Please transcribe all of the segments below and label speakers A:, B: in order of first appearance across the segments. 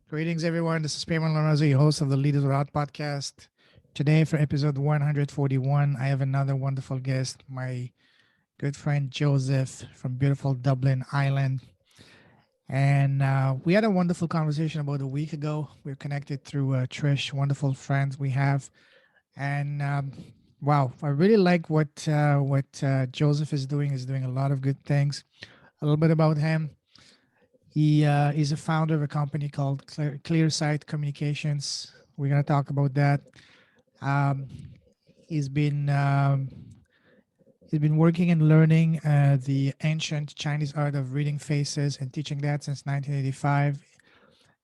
A: Greetings, everyone. This is Payman Lorenzo, your host of the Leaders Without podcast. Today, for episode 141, I have another wonderful guest, my good friend Joseph from beautiful Dublin, Ireland. And we had a wonderful conversation about a week ago. We're connected through Trish, wonderful friends we have. And wow, I really like what Joseph is doing. He's doing a lot of good things. A little bit about him. He's a founder of a company called Clearsight Communications. We're gonna talk about that. Um, he's been um, he's been working and learning the ancient Chinese art of reading faces and teaching that since 1985.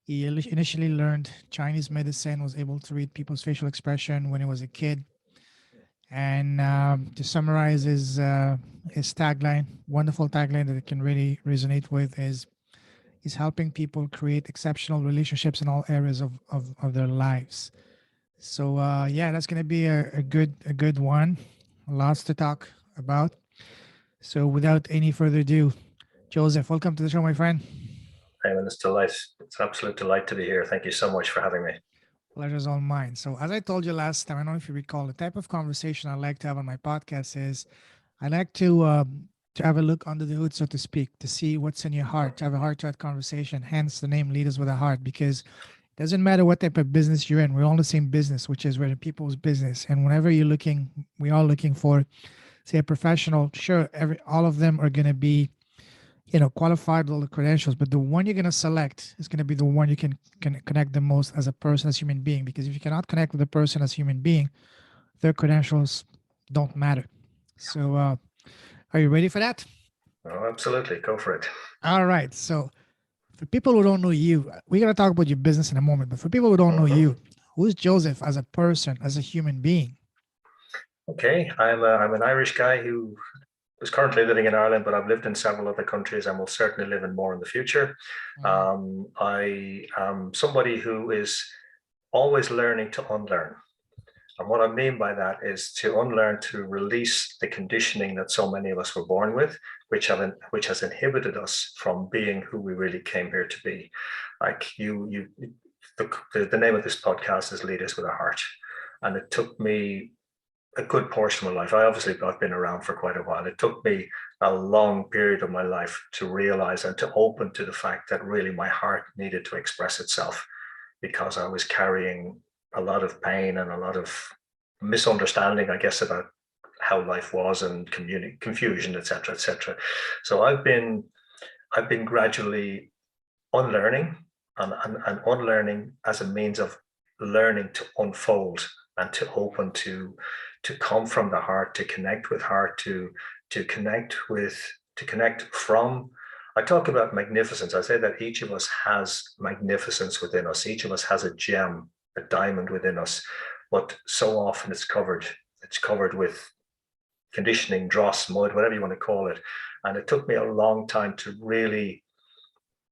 A: He initially learned Chinese medicine, was able to read people's facial expression when he was a kid. And to summarize his tagline, wonderful tagline that I can really resonate with is helping people create exceptional relationships in all areas of their lives. So yeah, that's gonna be a good one. Lots to talk about. So without any further ado, Joseph, welcome to the show, my friend.
B: And it's delight. It's an absolute delight to be here. Thank you so much for having me.
A: Pleasure's all mine. So as I told you last time, I don't know if you recall, the type of conversation I like to have on my podcast is I like to have a look under the hood, so to speak, to see what's in your heart, to have a heart-to-heart conversation. Hence the name Leaders with a Heart, because it doesn't matter what type of business you're in. We're all in the same business, which is running people's business. And whenever you're looking, we are looking for, say, a professional. Sure, all of them are going to be, qualified with all the credentials, but the one you're going to select is going to be the one you can connect the most as a person, as human being. Because if you cannot connect with a person as human being, their credentials don't matter. So, are you ready for that?
B: Oh, absolutely. Go for it.
A: All right. So, for people who don't know you, we're going to talk about your business in a moment. But for people who don't know
B: Mhm.
A: you, who's Joseph as a person, as a human being?
B: Okay. I'm an Irish guy who is currently living in Ireland, but I've lived in several other countries and will certainly live in more in the future.
A: Mm,
B: I am somebody who is always learning to unlearn. And what I mean by that is to unlearn, to release the conditioning that so many of us were born with, which has inhibited us from being who we really came here to be. Like the name of this podcast is Leaders with a Heart. And it took me a good portion of my life. I've been around for quite a while. It took me a long period of my life to realize and to open to the fact that really my heart needed to express itself because I was carrying a lot of pain and a lot of misunderstanding, I guess, about how life was and confusion, etc., etc. So I've been gradually unlearning and unlearning as a means of learning to unfold and to open to come from the heart, to connect with heart, to connect with to connect from. I talk about magnificence. I say that each of us has magnificence within us. Each of us has a gem, a diamond within us, but so often it's covered. It's covered with conditioning, dross, mud, whatever you want to call it. And it took me a long time to really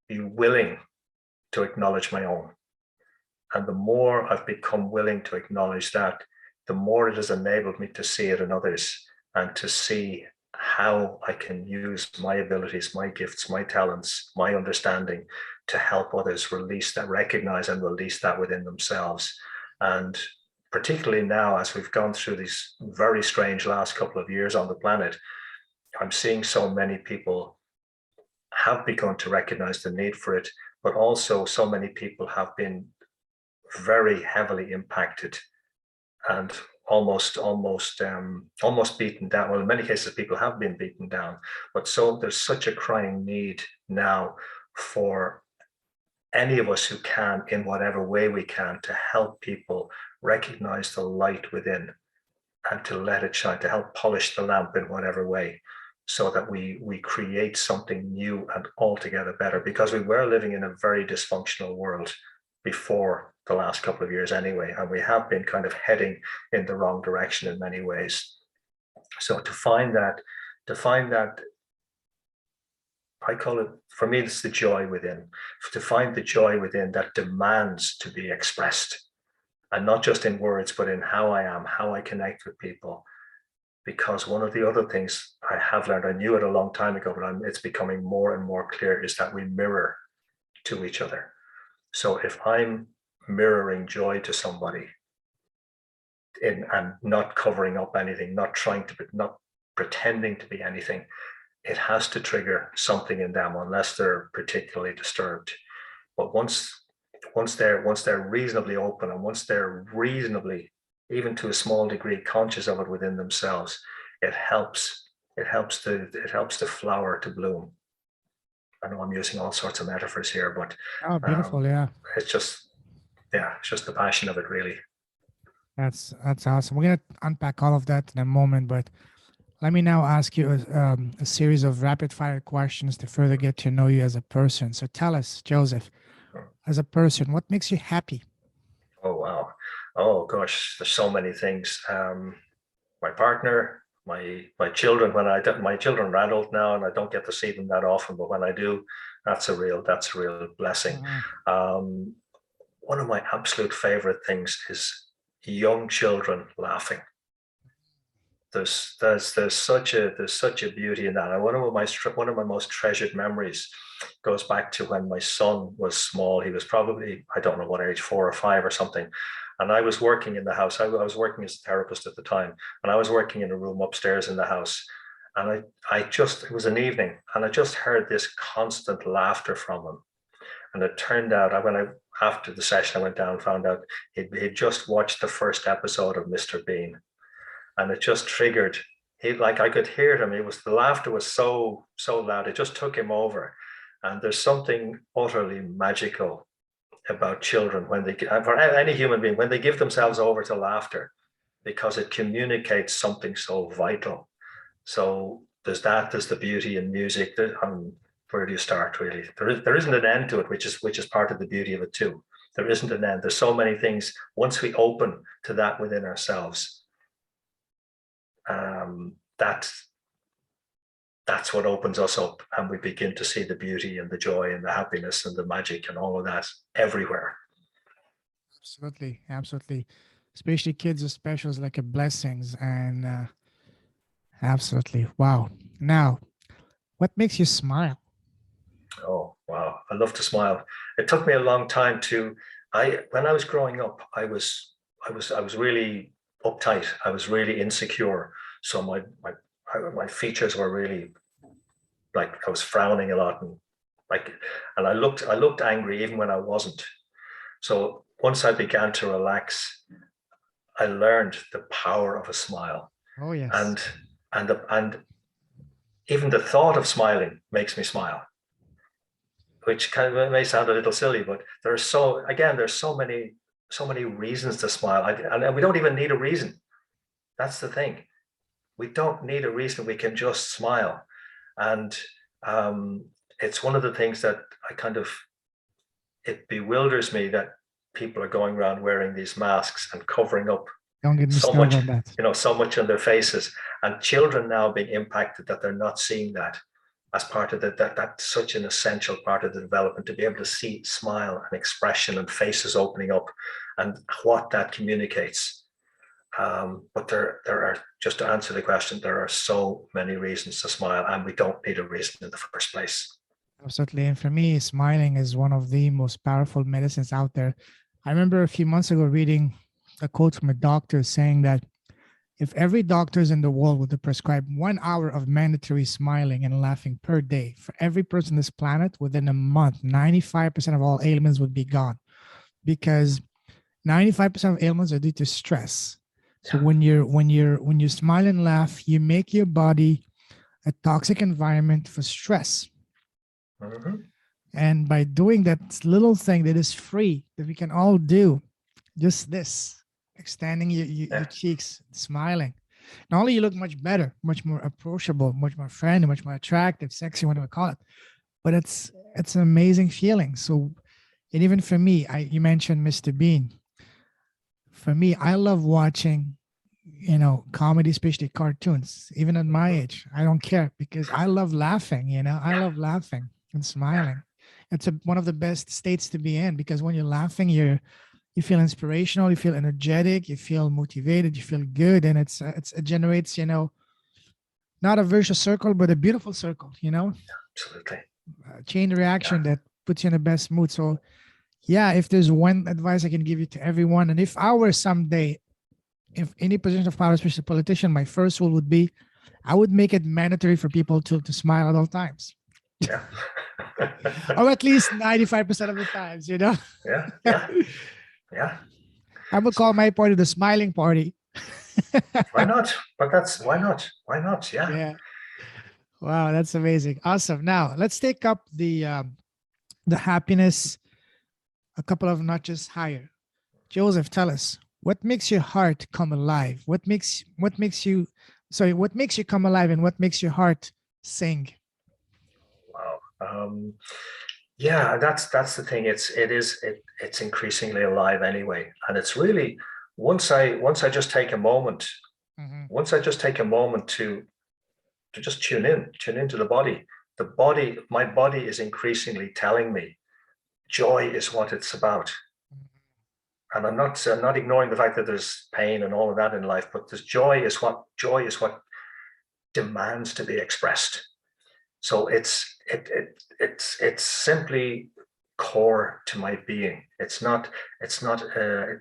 B: be willing to acknowledge my own. And the more I've become willing to acknowledge that, the more it has enabled me to see it in others and to see how I can use my abilities, my gifts, my talents, my understanding to help others release that, recognize and release that within themselves. And particularly now, as we've gone through these very strange last couple of years on the planet, I'm seeing so many people have begun to recognize the need for it, but also so many people have been very heavily impacted and almost beaten down. Well, in many cases, people have been beaten down, but so there's such a crying need now for any of us who can, in whatever way we can, to help people recognize the light within and to let it shine, to help polish the lamp in whatever way, so that we create something new and altogether better. Because we were living in a very dysfunctional world before the last couple of years anyway, and we have been kind of heading in the wrong direction in many ways. So to find that, I call it, for me, it's the joy within, to find the joy within that demands to be expressed, and not just in words, but in how I am, how I connect with people. Because one of the other things I have learned, I knew it a long time ago, but it's becoming more and more clear, is that we mirror to each other. So if I'm mirroring joy to somebody and not covering up anything, not pretending to be anything, it has to trigger something in them unless they're particularly disturbed. But once they're reasonably open, and once they're reasonably, even to a small degree, conscious of it within themselves, it helps. It helps the flower to bloom. I know I'm using all sorts of metaphors here, but
A: Oh, beautiful.
B: um,
A: Yeah.
B: it's just, yeah, it's just the passion of it, really.
A: That's awesome. We're gonna unpack all of that in a moment, but let me now ask you a series of rapid fire questions to further get to know you as a person. So tell us, Joseph, as a person, what makes you happy?
B: Oh wow. Oh gosh, there's so many things. My partner, my children. My children are adult now, and I don't get to see them that often, but when I do, that's a real blessing.
A: Mhm.
B: Um, One of my absolute favorite things is young children laughing. There's such a beauty in that. And one of my most treasured memories goes back to when my son was small. He was probably, I don't know what age, 4 or 5 or something. And I was working in the house. I was working as a therapist at the time, and I was working in a room upstairs in the house. And it was an evening, and I just heard this constant laughter from him. And it turned out, after the session, I went down and found out he'd just watched the first episode of Mr. Bean, and it just triggered. I could hear him. It was the laughter was so loud. It just took him over. And there's something utterly magical about children for any human being, when they give themselves over to laughter, because it communicates something so vital. So there's the beauty in music. Where do you start, really? There isn't an end to it, which is part of the beauty of it too. There isn't an end. There's so many things. Once we open to that within ourselves, that's what opens us up, and we begin to see the beauty and the joy and the happiness and the magic and all of that everywhere.
A: Absolutely, absolutely. Especially kids are special is like a blessings, and absolutely. Wow. Now, what makes you smile?
B: Oh wow, I love to smile. It took me a long time to. I When I was growing up, I was really uptight. I was really insecure. So my features were really, like, I was frowning a lot, like and I looked angry even when I wasn't. So once I began to relax, I learned the power of a smile,
A: Oh yes.
B: and and even the thought of smiling makes me smile, which kind of may sound a little silly, but there's so many reasons to smile, and we don't even need a reason. That's the thing. We don't need a reason. We can just smile, and um, it's one of the things that I kind of it bewilders me that people are going around wearing these masks and covering up
A: Don't get me
B: so
A: started
B: much,
A: on that.
B: so much on their faces, and children now being impacted that they're not seeing that as part of that's such an essential part of the development, to be able to see smile and expression and faces opening up, and what that communicates. But there are, just to answer the question, there are so many reasons to smile, and we don't need a reason in the first place.
A: Absolutely. And for me, smiling is one of the most powerful medicines out there. I remember a few months ago reading a quote from a doctor saying that if every doctors in the world were to prescribe 1 hour of mandatory smiling and laughing per day for every person on this planet, within a month, 95% of all ailments would be gone, because 95% of ailments are due to stress. So
B: Yeah.
A: when you smile and laugh, you make your body a toxic environment for stress.
B: Mm-hmm.
A: And by doing that little thing that is free that we can all do, just this, extending your
B: Yeah.
A: cheeks, smiling. Not only you look much better, much more approachable, much more friendly, much more attractive, sexy, whatever you call it, but it's an amazing feeling. So, and even for me, you mentioned Mr. Bean. For me, I love watching, comedy, especially cartoons. Even at my
B: Mm-hmm.
A: age, I don't care because I love laughing. I
B: Yeah.
A: love laughing and
B: Yeah.
A: smiling. It's one of the best states to be in, because when you're laughing, you feel inspirational, you feel energetic, you feel motivated, you feel good, and it generates, not a vicious circle, but a beautiful circle,
B: Absolutely.
A: a chain
B: Yeah.
A: reaction that puts you in the best mood. So Yeah, if there's one advice I can give you to everyone, and if I were someday, if any position of power, especially politician, my first rule would be I would make it mandatory for people to smile at all times.
B: Yeah.
A: Or at least 95% of the times, you know?
B: Yeah. Yeah. Yeah.
A: I would call my party the smiling party.
B: Why not? But that's why not? Why not? Yeah.
A: Yeah. Wow, that's amazing. Awesome. Now let's take up the happiness a couple of notches higher. Joseph, tell us what makes your heart come alive? What makes you what makes you come alive and what makes your heart sing?
B: Wow. Yeah, that's the thing. It's increasingly alive anyway, and it's really once I just take a moment,
A: Mhm.
B: once I just take a moment to just tune into the body. My body is increasingly telling me joy is what it's about. And I'm not ignoring the fact that there's pain and all of that in life, but this joy is what demands to be expressed. So it's simply core to my being. It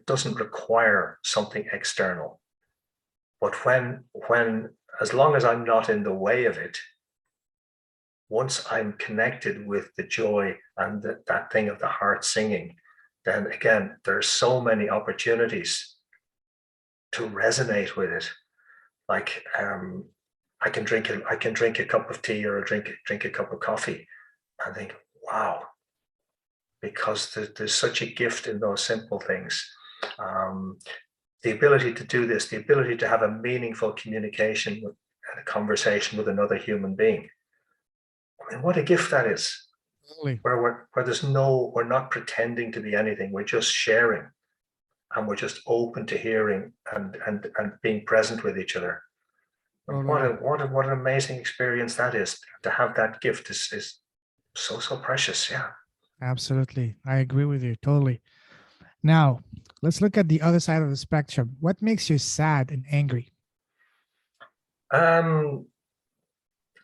B: doesn't require something external. But when as long as I'm not in the way of it, once I'm connected with the joy and that thing of the heart singing, then again, there's so many opportunities to resonate with it. Like I can drink a cup of tea or drink a cup of coffee and think, wow, because there's such a gift in those simple things. Um, the ability to do this, the ability to have a meaningful communication with and a conversation with another human being. I mean, what a gift that is.
A: Totally.
B: Where we're not pretending to be anything. We're just sharing, and we're just open to hearing and being present with each other. And
A: Totally.
B: what an amazing experience that is. To have that gift is so precious. Yeah.
A: Absolutely. I agree with you. Totally. Now, let's look at the other side of the spectrum. What makes you sad and angry?
B: Um,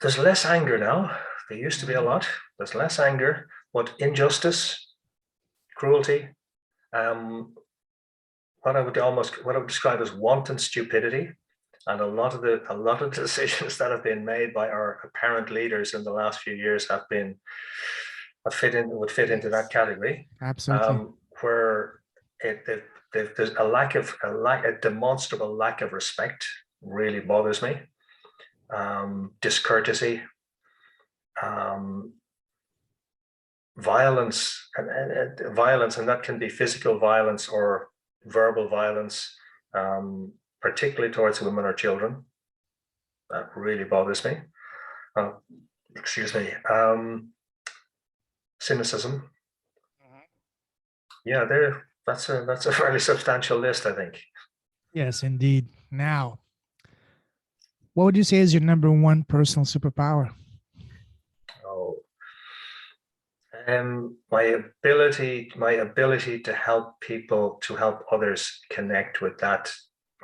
B: there's less anger now. There used to be a
A: Mhm.
B: lot. There's less anger, but injustice, cruelty, um, what I would describe as wanton stupidity, and a lot of the decisions that have been made by our apparent leaders in the last few years would fit into that
A: Yes,
B: category,
A: absolutely.
B: where there's a demonstrable lack of respect really bothers me. Discourtesy, um, violence, and that can be physical violence or verbal violence, um, particularly towards women or children. That really bothers me. Uh, excuse me. Cynicism.
A: Mhm.
B: Yeah, that's a fairly substantial list, I think.
A: Yes, indeed. Now, what would you say is your number one personal superpower?
B: Oh, my ability to help people, to help others connect with that,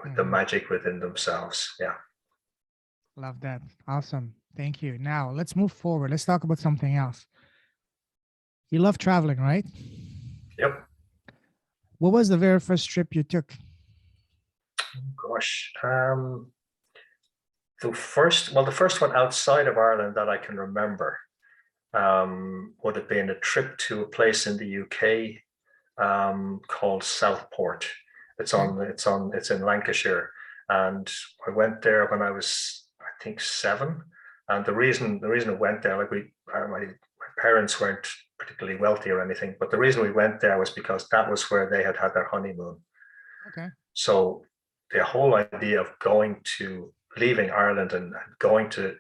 B: with the
A: Mhm.
B: magic within themselves. Yeah.
A: Love that. Awesome. Thank you. Now, let's move forward. Let's talk about something else. You love traveling, right?
B: Yep.
A: What was the very first trip you took?
B: Gosh. The first one outside of Ireland that I can remember would have been a trip to a place in the UK called Southport.
A: Okay.
B: It's in Lancashire, and I went there when I was, I think, 7. And the reason I went there, like my parents weren't particularly wealthy or anything, but the reason we went there was because that was where they had their honeymoon.
A: Okay.
B: So the whole idea of leaving Ireland and going to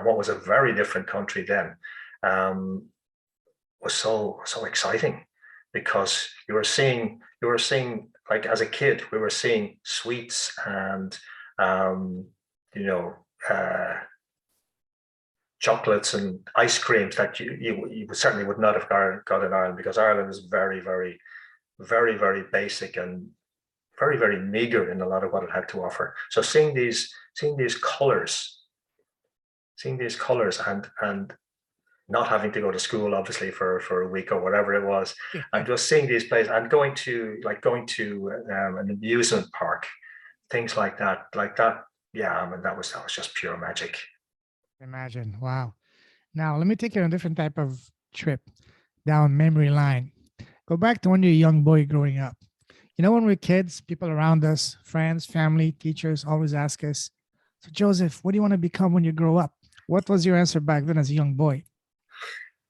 B: what was a very different country then um, was so exciting, because you were seeing, like, as a kid we were seeing sweets and um, you know uh, chocolates and ice creams that you certainly would not have got in Ireland, because Ireland is very basic and very meager in a lot of what it had to offer. So seeing these colors and not having to go to school, obviously, for a week or whatever it was,
A: Yeah.
B: and just seeing these places and going to an amusement park, things like that, Yeah, I mean, that was just pure magic.
A: Imagine. Wow. Now, let me take you on a different type of trip down memory line. Go back to when you're a young boy growing up. You know, when we're kids, people around us, friends, family, teachers always ask us, so Joseph, what do you want to become when you grow up? What was your answer back then as a young boy?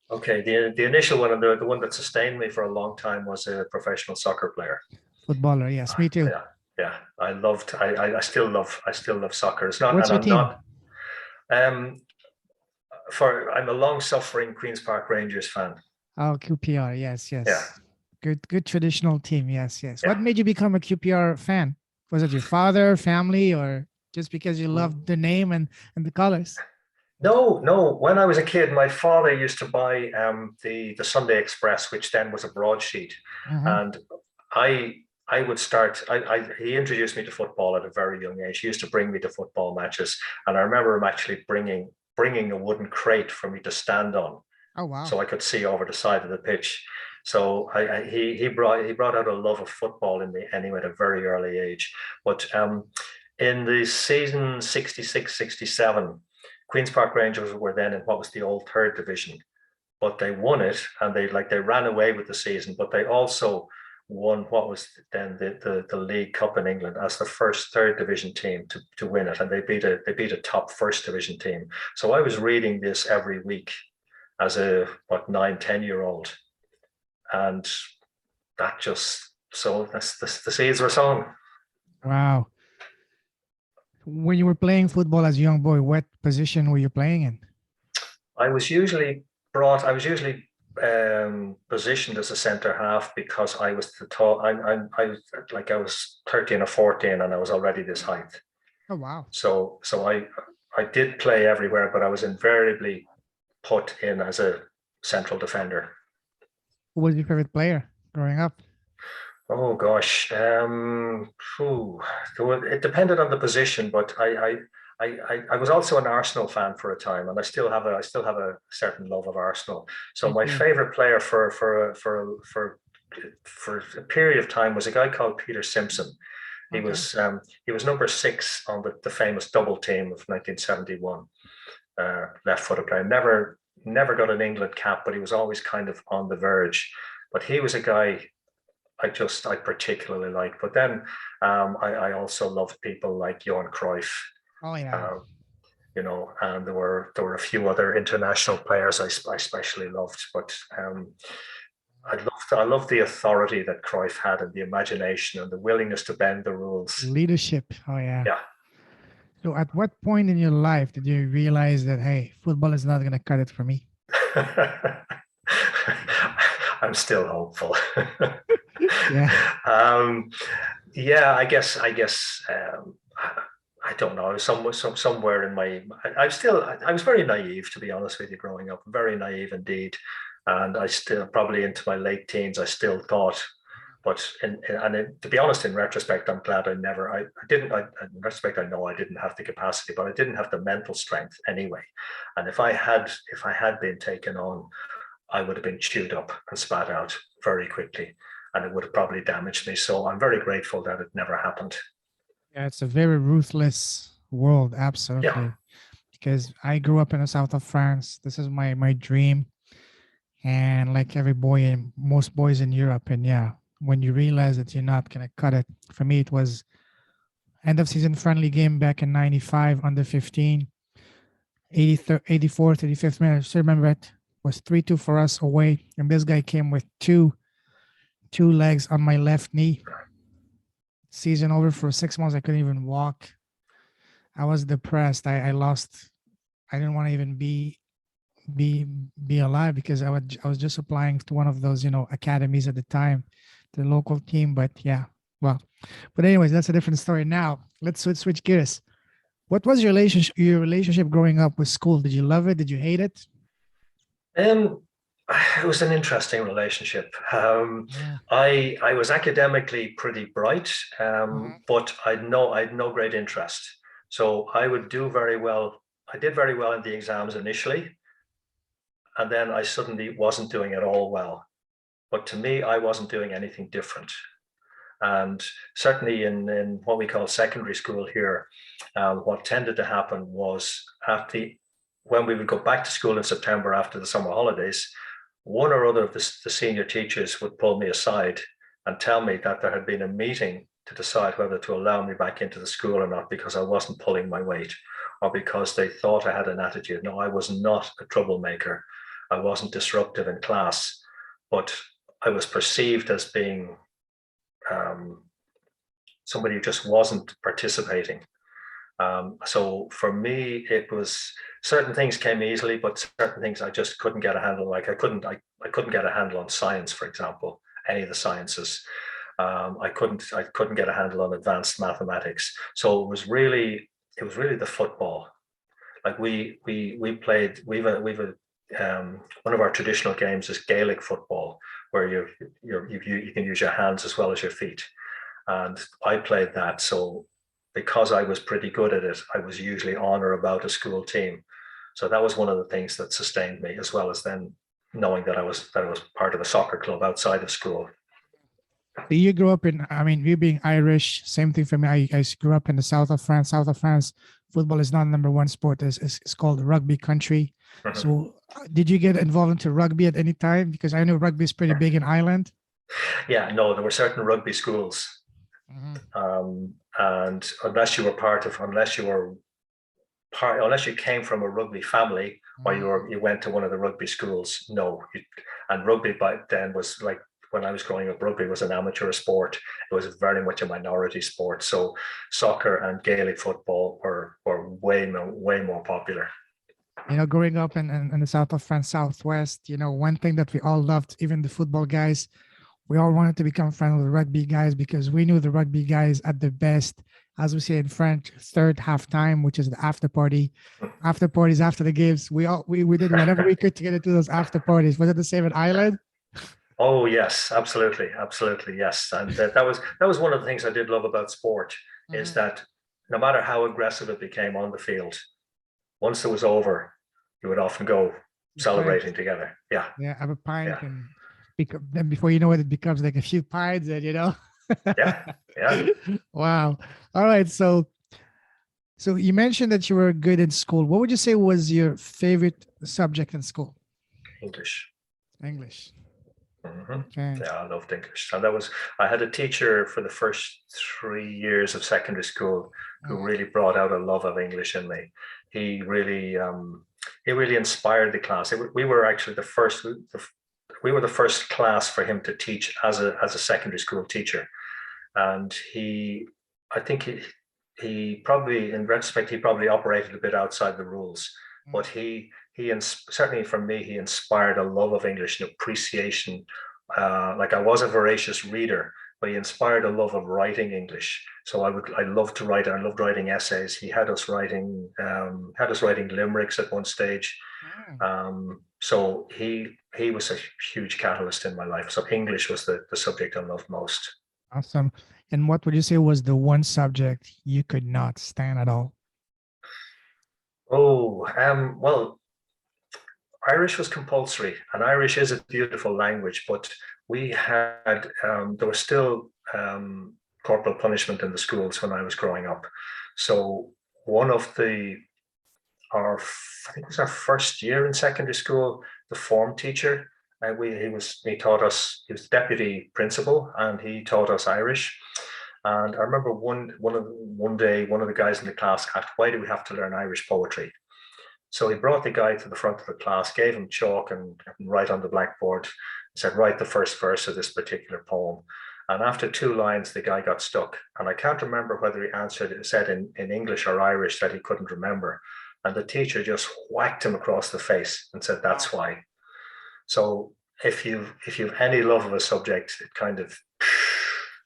B: Okay, the initial one and the one that sustained me for a long time was a professional soccer player.
A: Footballer. Yes, me too.
B: Yeah, yeah. I still love soccer. It's not,
A: What's
B: and
A: your
B: I'm
A: team?
B: not. Um, I'm a long-suffering Queens Park Rangers fan.
A: Oh, QPR. Yes,
B: Yeah,
A: yes. Good traditional team. Yes, yes. What
B: yeah.
A: made you become a QPR fan? Was it your father, family, or just because you loved the name and the colors?
B: No, no. When I was a kid, my father used to buy the Sunday Express, which then was a broadsheet,
A: Uh-huh.
B: and I would start. He introduced me to football at a very young age. He used to bring me to football matches, and I remember him actually bringing a wooden crate for me to stand on,
A: Oh, wow.
B: so I could see over the side of the pitch. So he brought out a love of football in me anyway at a very early age. But in the season 66-67, Queens Park Rangers were then in what was the old third division, but they won it and they ran away with the season, but they also won what was then the League Cup in England as the first third division team to win it, and they beat a top first division team. So I was reading this every week as a 9-10 year old, and that just so that's the seeds were sown.
A: Wow. When you were playing football as a young boy, what position were you playing in?
B: I was usually positioned as a centre half because I was the tall. I was 13 or 14, and I was already this height.
A: Oh, wow.
B: So I did play everywhere, but I was invariably put in as a central defender.
A: Who was your favorite player growing up?
B: Oh gosh, it depended on the position, but I was also an Arsenal fan for a time, and I still have a certain love of Arsenal. So
A: Me
B: my
A: too.
B: favorite player for a period of time was a guy called Peter Simpson. He
A: Okay.
B: was um, he was number six on the famous double team of 1971. Left-footed player, never got an England cap, but he was always kind of on the verge. But he was a guy I particularly like. But then I also loved people like Johan Cruyff,
A: Oh, yeah.
B: uh, and there were a few other international players I especially loved. But I loved the authority that Cruyff had and the imagination and the willingness to bend the rules.
A: Leadership. Oh, yeah.
B: Yeah.
A: So, at what point in your life did you realize that, hey, football is not going to cut it for me?
B: I'm still hopeful.
A: Yeah.
B: um, yeah, I guess I don't know. Somewhere in my, I was very naive, to be honest with you, growing up, very naive indeed, and I still probably into my late teens. I still thought, but to be honest, in retrospect, I'm glad I didn't. In retrospect, I know I didn't have the capacity, but I didn't have the mental strength anyway. And if I had been taken on, I would have been chewed up and spat out very quickly, and it would have probably damaged me. So I'm very grateful that it never happened.
A: Yeah, it's a very ruthless world.
B: Yeah.
A: Absolutely. Because I grew up in the south of France. This is my dream. And like every boy and most boys in Europe. And yeah, when you realize that you're not going to cut it, for me, it was end of season friendly game back in 95, under 15, 84th, 85th minute. I still remember it was 3-2 for us away. And this guy came with two legs on my left knee. Season over for 6 months. I couldn't even walk. I was depressed. I lost. I didn't want to even be be alive because I was just applying to one of those academies at the time, the local team. But yeah, well, but anyways, that's a different story. Now let's switch gears. What was your relationship growing up with school? Did you love it? Did you hate it?
B: Um, it was an interesting relationship.
A: Yeah.
B: I was academically pretty bright,
A: Mhm.
B: but I had no great interest. So I would do very well. I did very well in the exams initially, and then I suddenly wasn't doing it all well. But to me, I wasn't doing anything different. And certainly in what we call secondary school here, what tended to happen was when we would go back to school in September after the summer holidays, one or other of the senior teachers would pull me aside and tell me that there had been a meeting to decide whether to allow me back into the school or not because I wasn't pulling my weight or because they thought I had an attitude. No, I was not a troublemaker. I wasn't disruptive in class, but I was perceived as being somebody who just wasn't participating. So for me, it was certain things came easily, but certain things I just couldn't get a handle. Like I couldn't get a handle on science, for example, any of the sciences. I couldn't get a handle on advanced mathematics. So it was really the football. Like we played. We've one of our traditional games is Gaelic football, where you can use your hands as well as your feet. And I played that. So because I was pretty good at it, I was usually on or about a school team. So that was one of the things that sustained me, as well as then knowing that I was part of a soccer club outside of school.
A: You grew up in, I mean, you being Irish, same thing for me. I grew up in the south of France. South of France, football is not number one sport. It's called rugby country.
B: Mhm.
A: So did you get involved into rugby at any time? Because I know rugby is pretty big in Ireland.
B: Yeah, no, there were certain rugby schools,
A: Mhm.
B: and unless you came from a rugby family or you went to one of the rugby schools, no. And rugby back then was like, when I was growing up, rugby was an amateur sport. It was very much a minority sport. So soccer and Gaelic football were way more popular.
A: Growing up in the south of France, southwest, one thing that we all loved, even the football guys, we all wanted to become friends with the rugby guys because we knew the rugby guys at the best, as we say in French, third halftime, which is the after party. After parties, after the games, we did whatever we could to get into those after parties. Was it the same in Ireland?
B: Oh yes, absolutely, yes. And that was one of the things I did love about sport is that no matter how aggressive it became on the field, once it was over, you would often go celebrating together. Yeah,
A: Yeah, have a pint
B: yeah,
A: and then before you know it, it becomes like a few pints and
B: yeah, yeah.
A: Wow. All right. So you mentioned that you were good in school. What would you say was your favorite subject in school?
B: English.
A: English.
B: Mm-hmm.
A: Okay.
B: Yeah, I loved English. And I had a teacher for the first 3 years of secondary school who
A: Mhm.
B: really brought out a love of English in me. He really, he really inspired the class. We were actually we were the first class for him to teach as a secondary school teacher. And I think he probably, in retrospect, he probably operated a bit outside the rules, but certainly for me, he inspired a love of English and appreciation. Like I was a voracious reader, but he inspired a love of writing English. So I loved to write. I loved writing essays. He had us writing limericks at one stage.
A: Mm.
B: So he was a huge catalyst in my life. So English was the subject I loved most.
A: Awesome. And what would you say was the one subject you could not stand at all?
B: Oh, well, Irish was compulsory, and Irish is a beautiful language, but there was still corporal punishment in the schools when I was growing up. So one of I think it was our first year in secondary school, the form teacher, he taught us, he was deputy principal, and he taught us Irish. And I remember one day, one of the guys in the class asked, "Why do we have to learn Irish poetry?" So he brought the guy to the front of the class, gave him chalk and write on the blackboard, said, "Write the first verse of this particular poem." And after 2 lines, the guy got stuck. And I can't remember whether he said in English or Irish that he couldn't remember. And the teacher just whacked him across the face and said, "That's why." So if you've any love of a subject, it kind of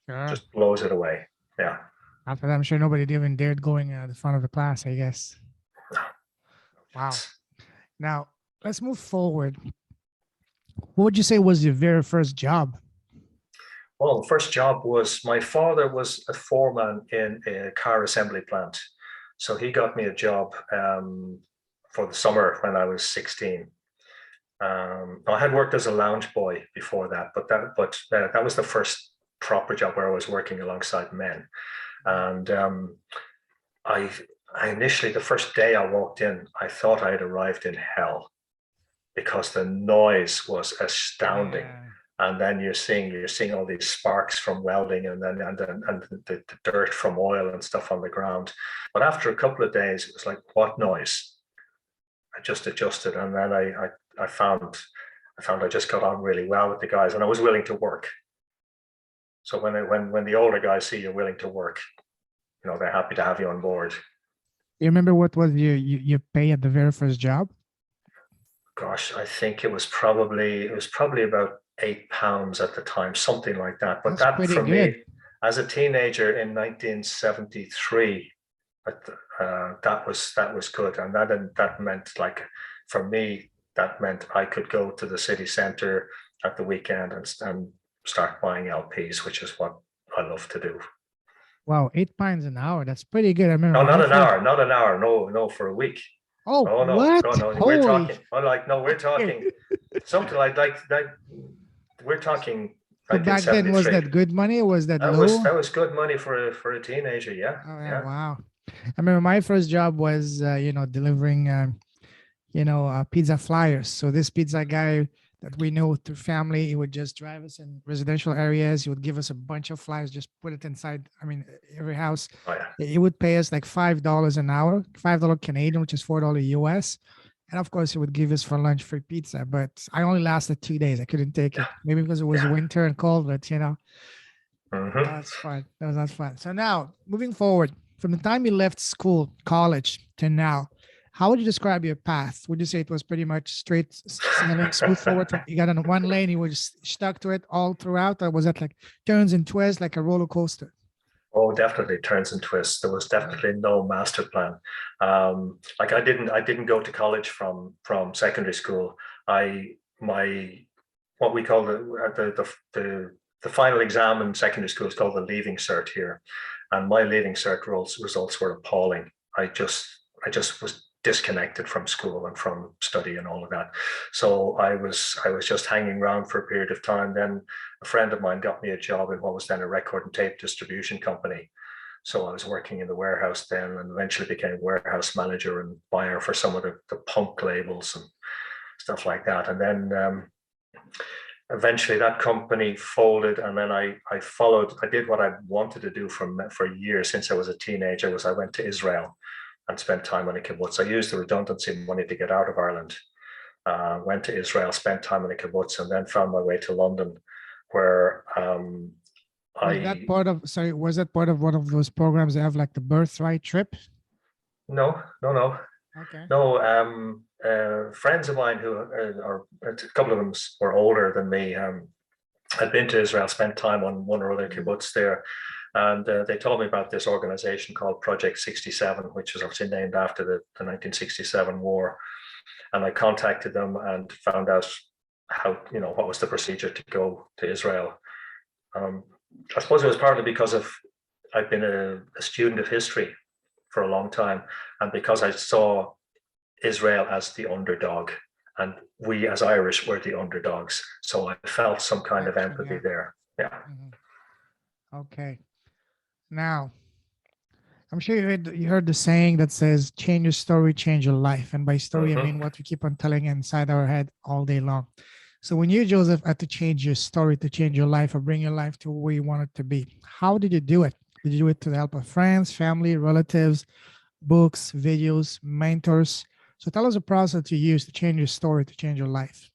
A: Sure.
B: just blows it away. Yeah.
A: After that, I'm sure nobody even dared going at the front of the class, I guess. Wow. Now, let's move forward. What would you say was your very first job?
B: Well, the first job was my father was a foreman in a car assembly plant. So he got me a job for the summer when I was 16. I had worked as a lounge boy before that, but that was the first proper job where I was working alongside men. And I, I initially, the first day I walked in, I thought I had arrived in hell because the noise was astounding.
A: Yeah.
B: And then you're seeing all these sparks from welding, and the dirt from oil and stuff on the ground. But after a couple of days, it was like, what noise? I just adjusted, and then I found I just got on really well with the guys, and I was willing to work. So when the older guys see you're willing to work, they're happy to have you on board.
A: You remember what was your pay at the very first job?
B: Gosh, I think it was probably about £8 at the time, something like that. But
A: That's
B: that
A: pretty
B: for me,
A: good.
B: as a teenager in 1973, that was good, and that meant, like, for me, that meant I could go to the city centre at the weekend and start buying LPs, which is what I love to do.
A: Wow, £8 an hour. That's pretty good. I remember
B: No,
A: my
B: not an
A: first.
B: hour, not an hour. No, no, for a week.
A: Oh,
B: Oh no,
A: what?
B: no, no. We're
A: Holy.
B: talking. Oh, like, no, we're
A: Okay.
B: talking something like. We're talking
A: So back then, was
B: 1973.
A: that good money or was that
B: That was
A: low?
B: that was good money for a teenager. Yeah,
A: Oh yeah,
B: yeah.
A: wow. I remember my first job was delivering pizza flyers. So this pizza guy that we know through family, he would just drive us in residential areas. He would give us a bunch of flyers, just put it inside. I mean, every house.
B: Oh yeah.
A: He would pay us like $5 an hour, $5 Canadian, which is $4 US. And of course, he would give us for lunch free pizza. But I only lasted 2 days. I couldn't take it. Maybe because it was
B: Yeah.
A: winter and cold, but
B: Hmm.
A: that's fun. That was not fun. So now, moving forward, from the time you left school, college to now, how would you describe your path? Would you say it was pretty much straight sailing, smooth forward? You got on one lane, you were just stuck to it all throughout, or was that like turns and twists, like a roller coaster?
B: Oh, definitely turns and twists. There was definitely no master plan. Like, I didn't go to college from secondary school. My what we call the final exam in secondary school is called the leaving cert here, and my leaving cert results were appalling. I just was disconnected from school and from study and all of that. So I was just hanging around for a period of time. Then a friend of mine got me a job in what was then a record and tape distribution company. So I was working in the warehouse then, and eventually became warehouse manager and buyer for some of the punk labels and stuff like that. And then eventually that company folded, and then I did what I wanted to do for years since I was a teenager. I went to Israel and spent time on a kibbutz. I used the redundancy money to get out of Ireland. Went to Israel, spent time on a kibbutz, and then found my way to London, where
A: Was that
B: I
A: part of, sorry, was that part of one of those programs that have like the birthright trip?
B: no, no, no,
A: Okay.
B: no. Friends of mine who are a couple of them were older than me. I'd been to Israel, spent time on one or other kibbutz there, and they told me about this organization called Project 67, which is obviously named after the 1967 war. And I contacted them and found out what was the procedure to go to Israel. I suppose it was partly because I've been a student of history for a long time, and because I saw Israel as the underdog, and we as Irish were the underdogs. So I felt some kind of
A: Action,
B: empathy
A: yeah.
B: there. Yeah.
A: Mhm. Okay. Now, I'm sure you heard the saying that says, change your story, change your life. And by story, I
B: Hmm.
A: mean what we keep on telling inside our head all day long. So when you, Joseph, had to change your story to change your life or bring your life to where you want it to be, how did you do it? Did you do it to the help of friends, family, relatives, books, videos, mentors? So tell us the process you use to change your story to change your life.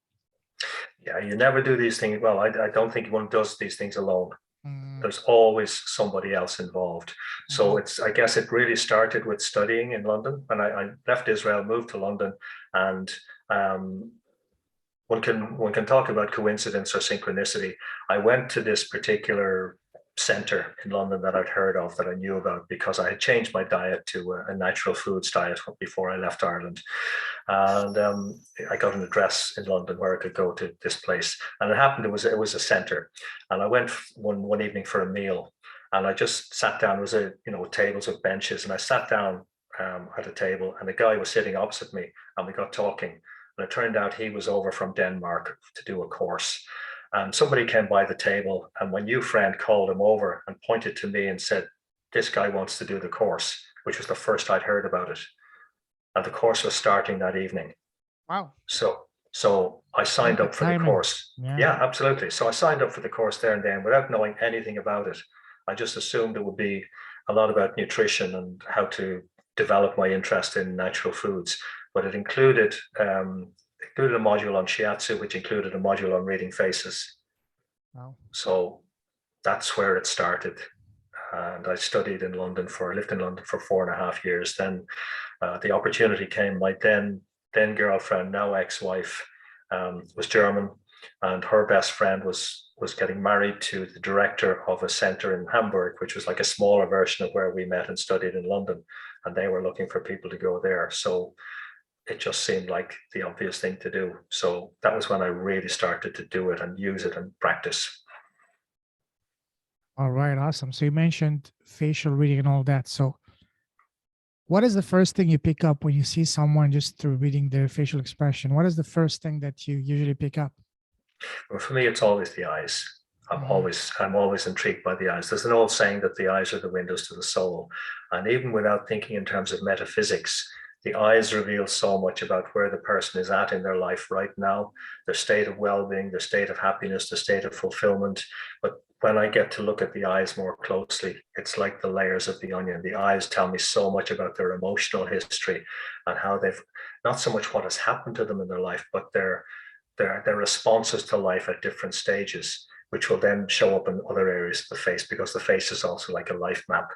B: Yeah, you never do these things. Well, I don't think one does these things alone.
A: Mm-hmm.
B: There's always somebody else involved.
A: Mm-hmm.
B: So I guess it really started with studying in London. And I left Israel, moved to London, and um, one can talk about coincidence or synchronicity. I went to this particular center in London that I'd heard of, that I knew about, because I had changed my diet to a natural foods diet before I left Ireland. And I got an address in London where I could go to this place. And it happened, it was a center. And I went one evening for a meal, and I just sat down. It was tables with benches, and I sat down at a table, and the guy was sitting opposite me, and we got talking. And it turned out he was over from Denmark to do a course. And somebody came by the table, and my new friend called him over and pointed to me and said, "This guy wants to do the course," which was the first I'd heard about it. And the course was starting that evening.
A: Wow.
B: So I signed up
A: Perfect
B: for the
A: timing.
B: course.
A: Yeah.
B: Yeah, absolutely. So I signed up for the course there and then without knowing anything about it. I just assumed it would be a lot about nutrition and how to develop my interest in natural foods. But it included a module on shiatsu, which included a module on reading faces.
A: Wow.
B: So that's where it started. And I lived in London for 4.5 years. Then the opportunity came. My then girlfriend, now ex-wife, was German, and her best friend was getting married to the director of a center in Hamburg, which was like a smaller version of where we met and studied in London, and they were looking for people to go there. So it just seemed like the obvious thing to do. So that was when I really started to do it and use it and practice.
A: All right. Awesome. So you mentioned facial reading and all that. So what is the first thing you pick up when you see someone just through reading their facial expression? What is the first thing that you usually pick up?
B: Well, for me, it's always the eyes.
A: Mhm.
B: I'm always intrigued by the eyes. There's an old saying that the eyes are the windows to the soul. And even without thinking in terms of metaphysics, the eyes reveal so much about where the person is at in their life right now, their state of well-being, their state of happiness, their state of fulfillment. But when I get to look at the eyes more closely, it's like the layers of the onion. The eyes tell me so much about their emotional history and how they've, not so much what has happened to them in their life, but their responses to life at different stages, which will then show up in other areas of the face, because the face is also like a life map.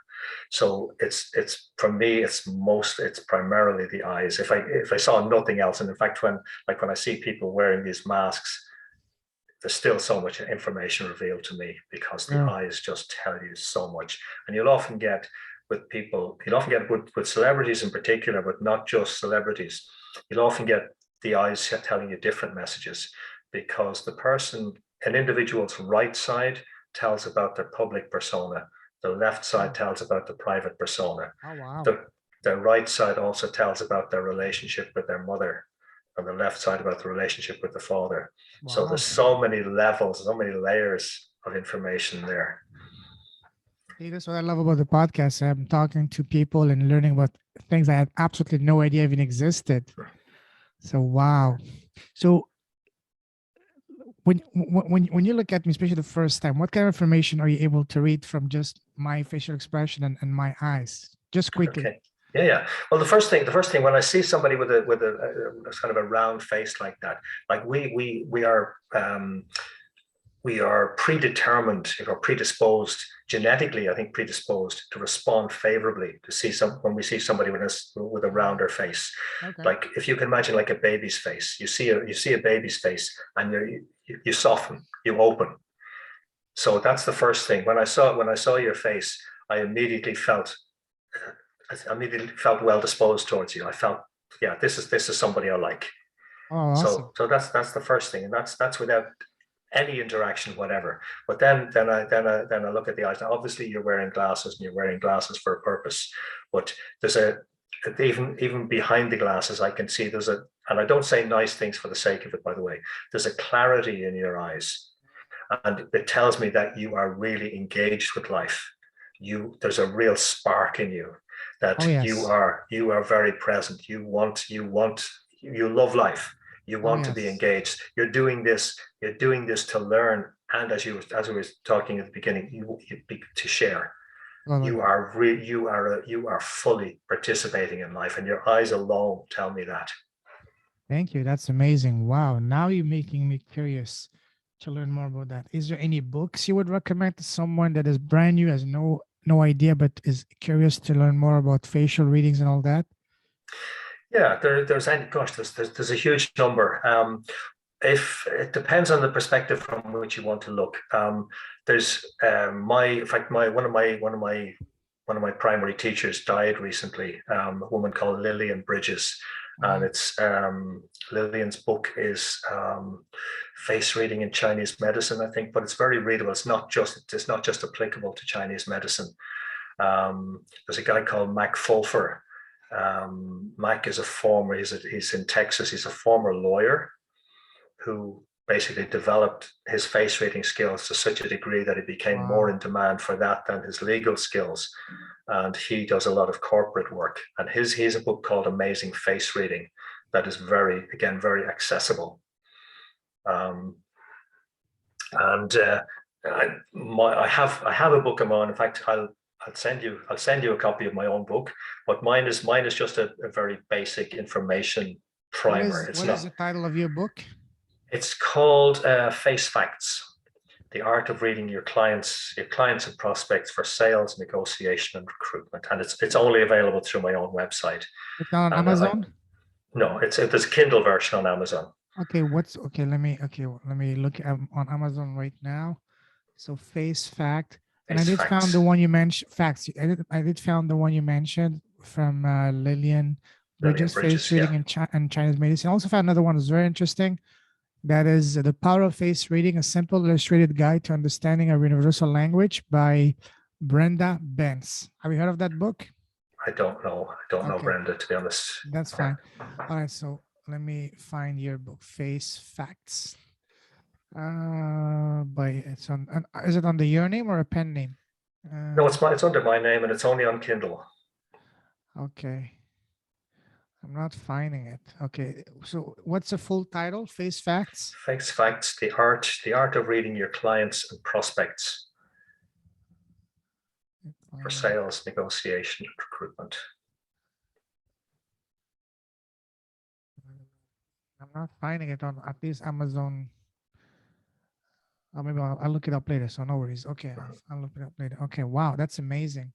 B: So it's for me, it's primarily the eyes. If I saw nothing else, and in fact, when I see people wearing these masks, there's still so much information revealed to me, because the
A: Yeah.
B: eyes just tell you so much. And you'll often get with celebrities in particular, but not just celebrities. You'll often get the eyes telling you different messages, because an individual's right side tells about their public persona, the left side
A: Oh,
B: tells about the private persona.
A: oh wow.
B: The, the right side also tells about their relationship with their mother, and the left side about the relationship with the father. So there's
A: Wow.
B: so many levels, so many layers of information there.
A: See, that's what I love about the podcast. I'm talking to people and learning about things I had absolutely no idea even existed. So wow. So when you look at me, especially the first time, what kind of information are you able to read from just my facial expression and my eyes? Just quickly.
B: Okay. Yeah. Well, the first thing when I see somebody with a kind of a round face like that, like we are predetermined or predisposed genetically, I think, predisposed to respond favorably when we see somebody with a
A: Mhm.
B: rounder face.
A: Okay.
B: Like if you can imagine like a baby's face, you see a baby's face, and you soften, you open. So that's the first thing. When I saw your face, I immediately felt well disposed towards you. I felt, yeah, this is somebody I like.
A: Oh,
B: So
A: awesome.
B: that's the first thing, and that's without any interaction whatever. But then I look at the eyes. Now, obviously, you're wearing glasses, and you're wearing glasses for a purpose. But there's even behind the glasses, I can see and I don't say nice things for the sake of it, by the way. There's a clarity in your eyes, and it tells me that you are really engaged with life. There's a real spark in you,
A: Oh,
B: that
A: yes.
B: you are very present. You love life. You
A: Oh,
B: want to be
A: yes.
B: engaged. You're doing this to learn, and as we were talking at the beginning, to share.
A: Totally.
B: You are fully participating in life, and your eyes alone tell me that.
A: Thank you. That's amazing. Wow. Now you're making me curious to learn more about that. Is there any books you would recommend to someone that is brand new, has no idea, but is curious to learn more about facial readings and all that?
B: Yeah, there's a huge number. If it depends on the perspective from which you want to look. There's my in fact my one of my primary teachers died recently, a woman called Lillian Bridges, and
A: Wow.
B: it's Lillian's book is face reading in Chinese medicine, I think, but it's very readable. It's not just applicable to Chinese medicine. There's a guy called Mac Fulfer, Mac is a former, he's in Texas, he's a former lawyer who basically developed his face reading skills to such a degree that he became more
A: Wow.
B: in demand for that than his legal skills. And he does a lot of corporate work. And he's a book called Amazing Face Reading that is very accessible. And I have a book of mine. In fact, I'll send you a copy of my own book, but mine is just a very basic information primer. It's
A: What is
B: not.
A: the title of your book?
B: It's called Face Facts: The Art of Reading Your Clients and Prospects for Sales, Negotiation, and Recruitment. And it's only available through my own website.
A: It's not on
B: And
A: Amazon?
B: no, there's a Kindle version on Amazon.
A: Okay, let me look on Amazon right now. So face fact, and I
B: Face
A: did found the
B: Facts.
A: one you mentioned. Facts. I did found the one you mentioned from Lillian
B: Lillian
A: Bridges, face
B: Bridges,
A: reading
B: yeah.
A: and Chinese medicine. I also found another one that's very interesting. That is The Power of Face Reading: A Simple Illustrated Guide to Understanding a Universal Language by Brenda Benz. Have you heard of that book?
B: I don't know.
A: Okay,
B: Brenda, to be honest.
A: that's
B: Yeah.
A: fine. All right, so let me find your book, Face Facts. By it's on. Is it under your name or a pen name?
B: No, it's under my name and it's only on Kindle.
A: Okay. I'm not finding it. Okay. So what's the full title? Face Facts?
B: Face Facts: The Art of Reading Your Clients and Prospects for Sales, Negotiation, and Recruitment.
A: I'm not finding it on at least Amazon. Or maybe I'll look it up later. So no worries. Okay. I'll look it up later. Okay. Wow. That's amazing.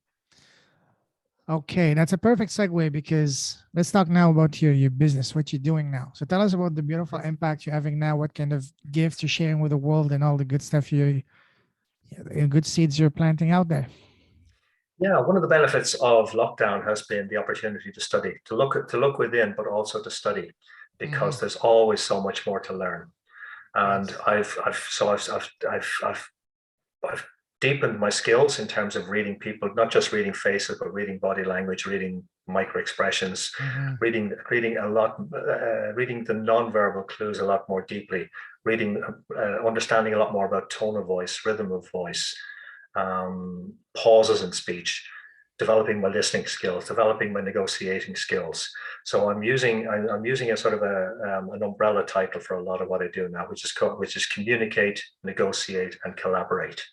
A: Okay. That's a perfect segue because let's talk now about your business, what you're doing now. So tell us about the beautiful impact you're having now. What kind of gifts you're sharing with the world and all the good stuff good seeds you're planting out there.
B: Yeah, one of the benefits of lockdown has been the opportunity to study, to look within, but also to study, because there's always so much more to learn. And
A: Yes.
B: I've deepened my skills in terms of reading people, not just reading faces, but reading body language, reading micro expressions, reading a lot, reading the non-verbal clues a lot more deeply, reading, understanding a lot more about tone of voice, rhythm of voice, pauses in speech, developing my listening skills, developing my negotiating skills. So I'm using a sort of an umbrella title for a lot of what I do now, which is communicate, negotiate, and collaborate.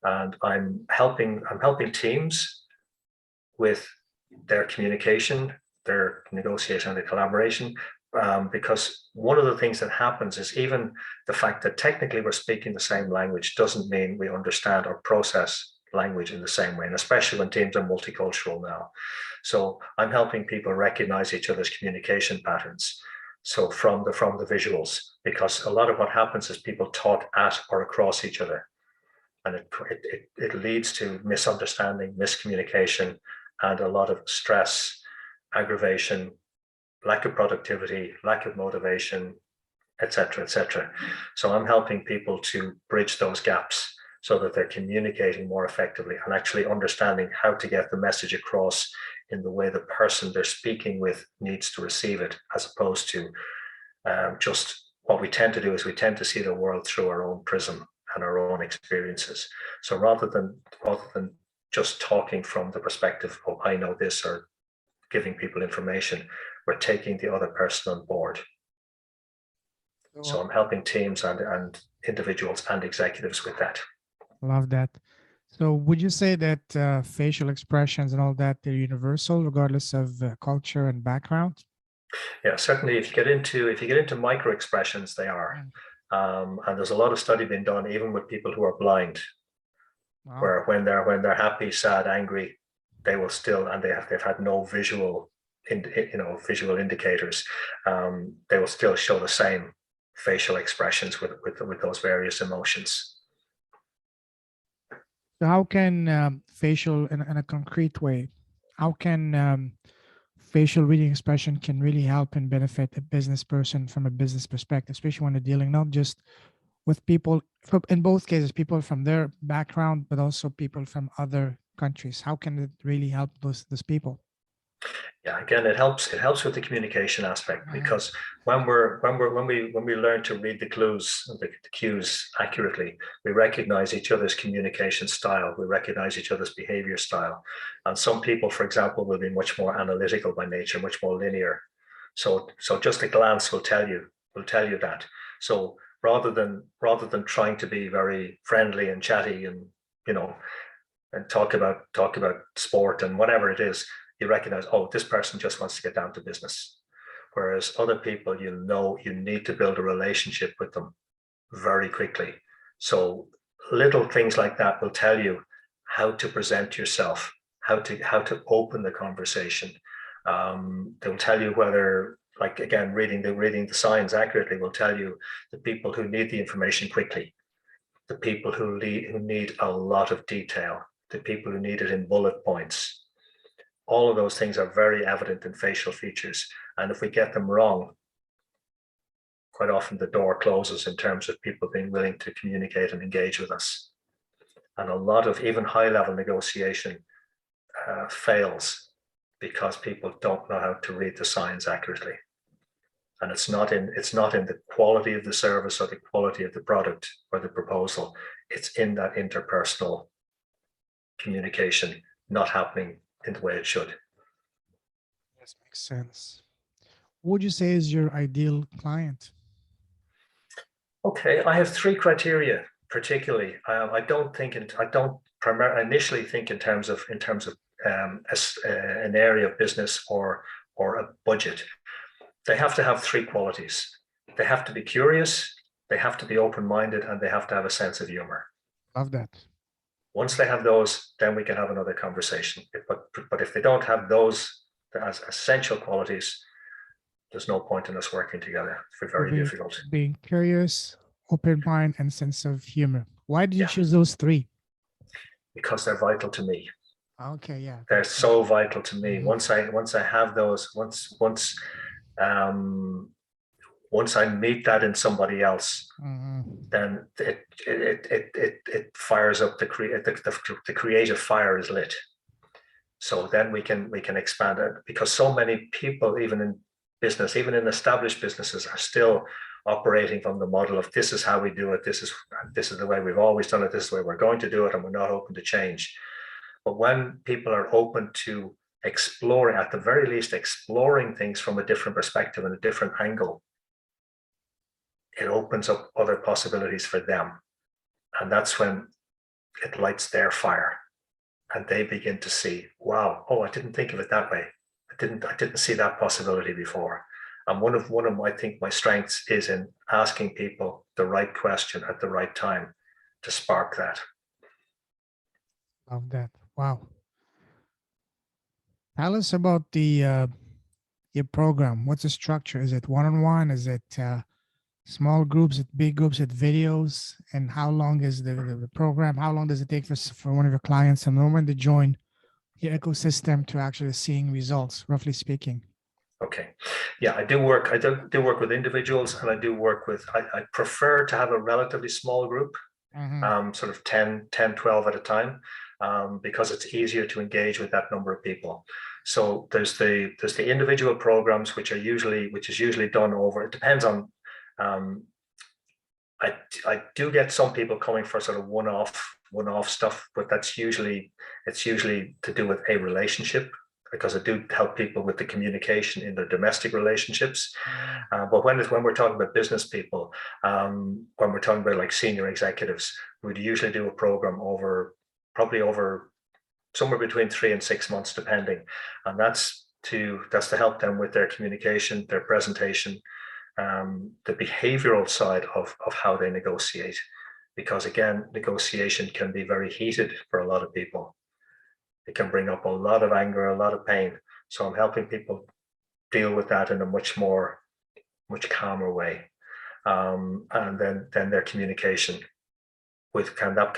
B: And I'm helping teams with their communication, their negotiation, and their collaboration. Because one of the things that happens is even the fact that technically we're speaking the same language doesn't mean we understand or process language in the same way, and especially when teams are multicultural now. So I'm helping people recognize each other's communication patterns. So from the visuals, because a lot of what happens is people talk at or across each other, and it leads to misunderstanding, miscommunication, and a lot of stress, aggravation, lack of productivity, lack of motivation, etc., etc. So I'm helping people to bridge those gaps so that they're communicating more effectively and actually understanding how to get the message across in the way the person they're speaking with needs to receive it, as opposed to just what we tend to do is we tend to see the world through our own prism and our own experiences. So rather than just talking from the perspective of I know this or giving people information, we're taking the other person on board. So I'm helping teams and individuals and executives with that.
A: Love that. So would you say that facial expressions and all that, they're universal regardless of culture and background?
B: Yeah, certainly. If you get into micro expressions, they are, and there's a lot of study being done even with people who are blind, where when they're happy, sad, angry, they will still, and they've had no visual indicators, they will still show the same facial expressions with those various emotions.
A: So how can facial in a concrete way, how can facial reading expression can really help and benefit a business person from a business perspective, especially when they're dealing not just with people, in both cases, people from their background, but also people from other countries? How can it really help those people?
B: Yeah, again, it helps with the communication aspect,
A: Mhm.
B: because when we learn to read the clues, the cues accurately, we recognize each other's communication style, we recognize each other's behavior style. And some people, for example, will be much more analytical by nature, much more linear. So just a glance will tell you that. So rather than trying to be very friendly and chatty and you know and talk about sport and whatever it is, you recognize, oh, this person just wants to get down to business. Whereas other people, you need to build a relationship with them very quickly. So little things like that will tell you how to present yourself, how to open the conversation. They'll tell you whether, like, again, reading the signs accurately will tell you the people who need the information quickly, the people who need a lot of detail, the people who need it in bullet points. All of those things are very evident in facial features. And if we get them wrong, quite often the door closes in terms of people being willing to communicate and engage with us. And a lot of even high level negotiation fails because people don't know how to read the signs accurately. And it's not in the quality of the service or the quality of the product or the proposal. It's in that interpersonal communication not happening in the way it should.
A: This makes sense. What would you say is your ideal client?
B: Okay, I have three criteria particularly. I don't initially think in terms of an area of business or a budget. They have to have three qualities. They have to be curious, they have to be open-minded, and they have to have a sense of humor.
A: Love that.
B: Once they have those, then we can have another conversation. But if they don't have those as essential qualities, there's no point in us working together. It's
A: So
B: very difficult.
A: being curious, open mind, and sense of humor. Why did you
B: Yeah,
A: choose those three?
B: because they're vital to me.
A: Okay, yeah,
B: They're
A: makes sense.
B: so vital to me.
A: Mhm,
B: Once I have those, um, once I meet that in somebody else,
A: mhm.
B: then it fires up the creative fire is lit. So then we can expand it, because so many people, even in business, even in established businesses, are still operating from the model of this is how we do it. This is the way we've always done it. This is the way we're going to do it, and we're not open to change. But when people are open to exploring, at the very least, exploring things from a different perspective and a different angle, it opens up other possibilities for them. And that's when it lights their fire and they begin to see, wow, oh, I didn't think of it that way. I didn't see that possibility before. And one of I think my strengths is in asking people the right question at the right time to spark that.
A: Love that. Wow. Tell us about the your program. What's the structure? Is it one on one? Is it small groups? Is it big groups? Is it videos? And how long is the program? How long does it take for one of your clients and when they join your ecosystem to actually seeing results, roughly speaking?
B: Okay. Yeah, I do work with individuals, and I do work with, I prefer to have a relatively small group,
A: Hmm.
B: sort of 10, 12 at a time, because it's easier to engage with that number of people. So there's the individual programs, which is usually done over, it depends on, um, I do get some people coming for sort of one-off stuff, but it's usually to do with a relationship, because I do help people with the communication in their domestic relationships. But when we're talking about business people, when we're talking about like senior executives, we'd usually do a program probably over somewhere between 3 and 6 months, depending, and that's to help them with their communication, their presentation, the behavioral side of how they negotiate. Because again, negotiation can be very heated for a lot of people. It can bring up a lot of anger, a lot of pain. So I'm helping people deal with that in a much calmer way. And then their communication that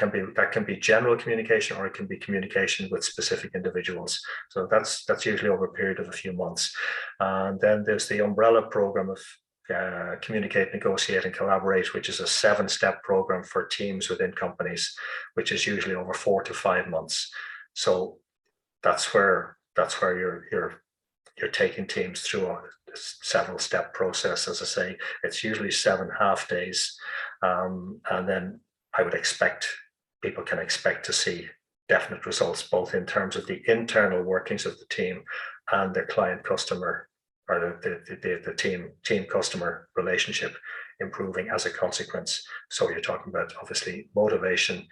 B: can be general communication, or it can be communication with specific individuals. So that's usually over a period of a few months. And then there's the umbrella program of communicate, negotiate, and collaborate, which is a 7-step program for teams within companies, which is usually over 4 to 5 months. So that's where you're taking teams through a several step process. As I say, it's usually 7 half days. And then I would expect people can expect to see definite results, both in terms of the internal workings of the team and their client customer, or the team customer relationship improving as a consequence. So you're talking about obviously motivation,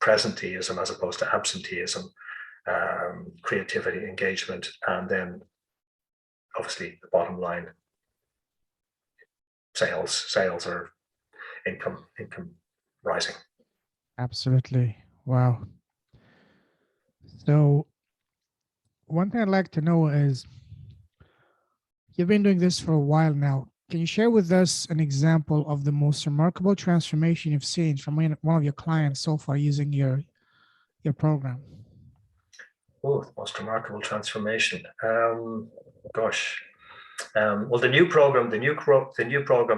B: presenteeism as opposed to absenteeism, creativity, engagement, and then obviously the bottom line, sales or income rising.
A: Absolutely. Wow. So one thing I'd like to know is, you've been doing this for a while now. Can you share with us an example of the most remarkable transformation you've seen from one of your clients so far using your program?
B: Oh, most remarkable transformation. Gosh. Well, the new program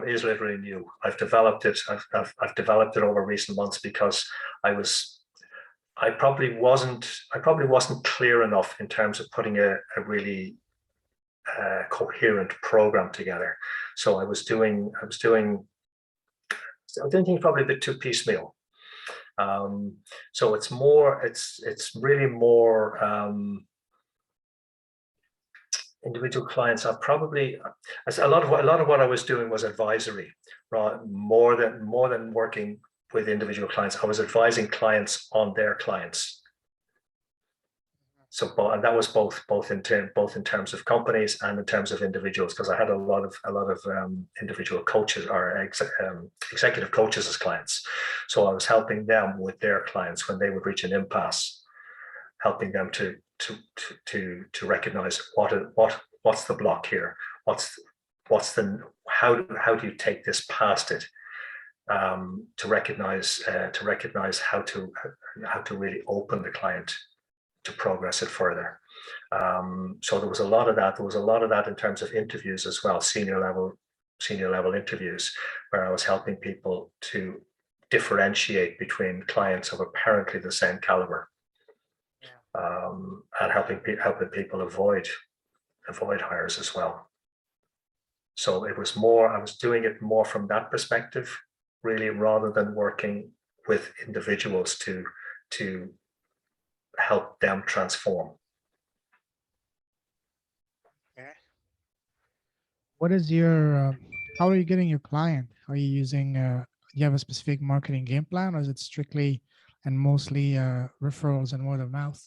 B: is literally new. I've developed it. I've developed it over recent months because I probably wasn't clear enough in terms of putting a really coherent program together. So I was doing things probably a bit too piecemeal. So it's really more individual clients. A lot of what I was doing was advisory, right? More than working with individual clients. I was advising clients on their clients. So, and that was both in terms of companies and in terms of individuals, because I had a lot of individual coaches or executive coaches as clients. So I was helping them with their clients when they would reach an impasse, helping them to recognize what's the block here, how do you take this past it, to recognize how to really open the client to progress it further. So there was a lot of that. There was a lot of that in terms of interviews as well, senior level interviews, where I was helping people to differentiate between clients of apparently the same caliber, and helping people avoid hires as well. So it was more, I was doing it more from that perspective, really, rather than working with individuals to help them transform.
A: Okay. What is your, how are you getting your client? Are you using, do you have a specific marketing game plan, or is it strictly and mostly referrals and word of mouth?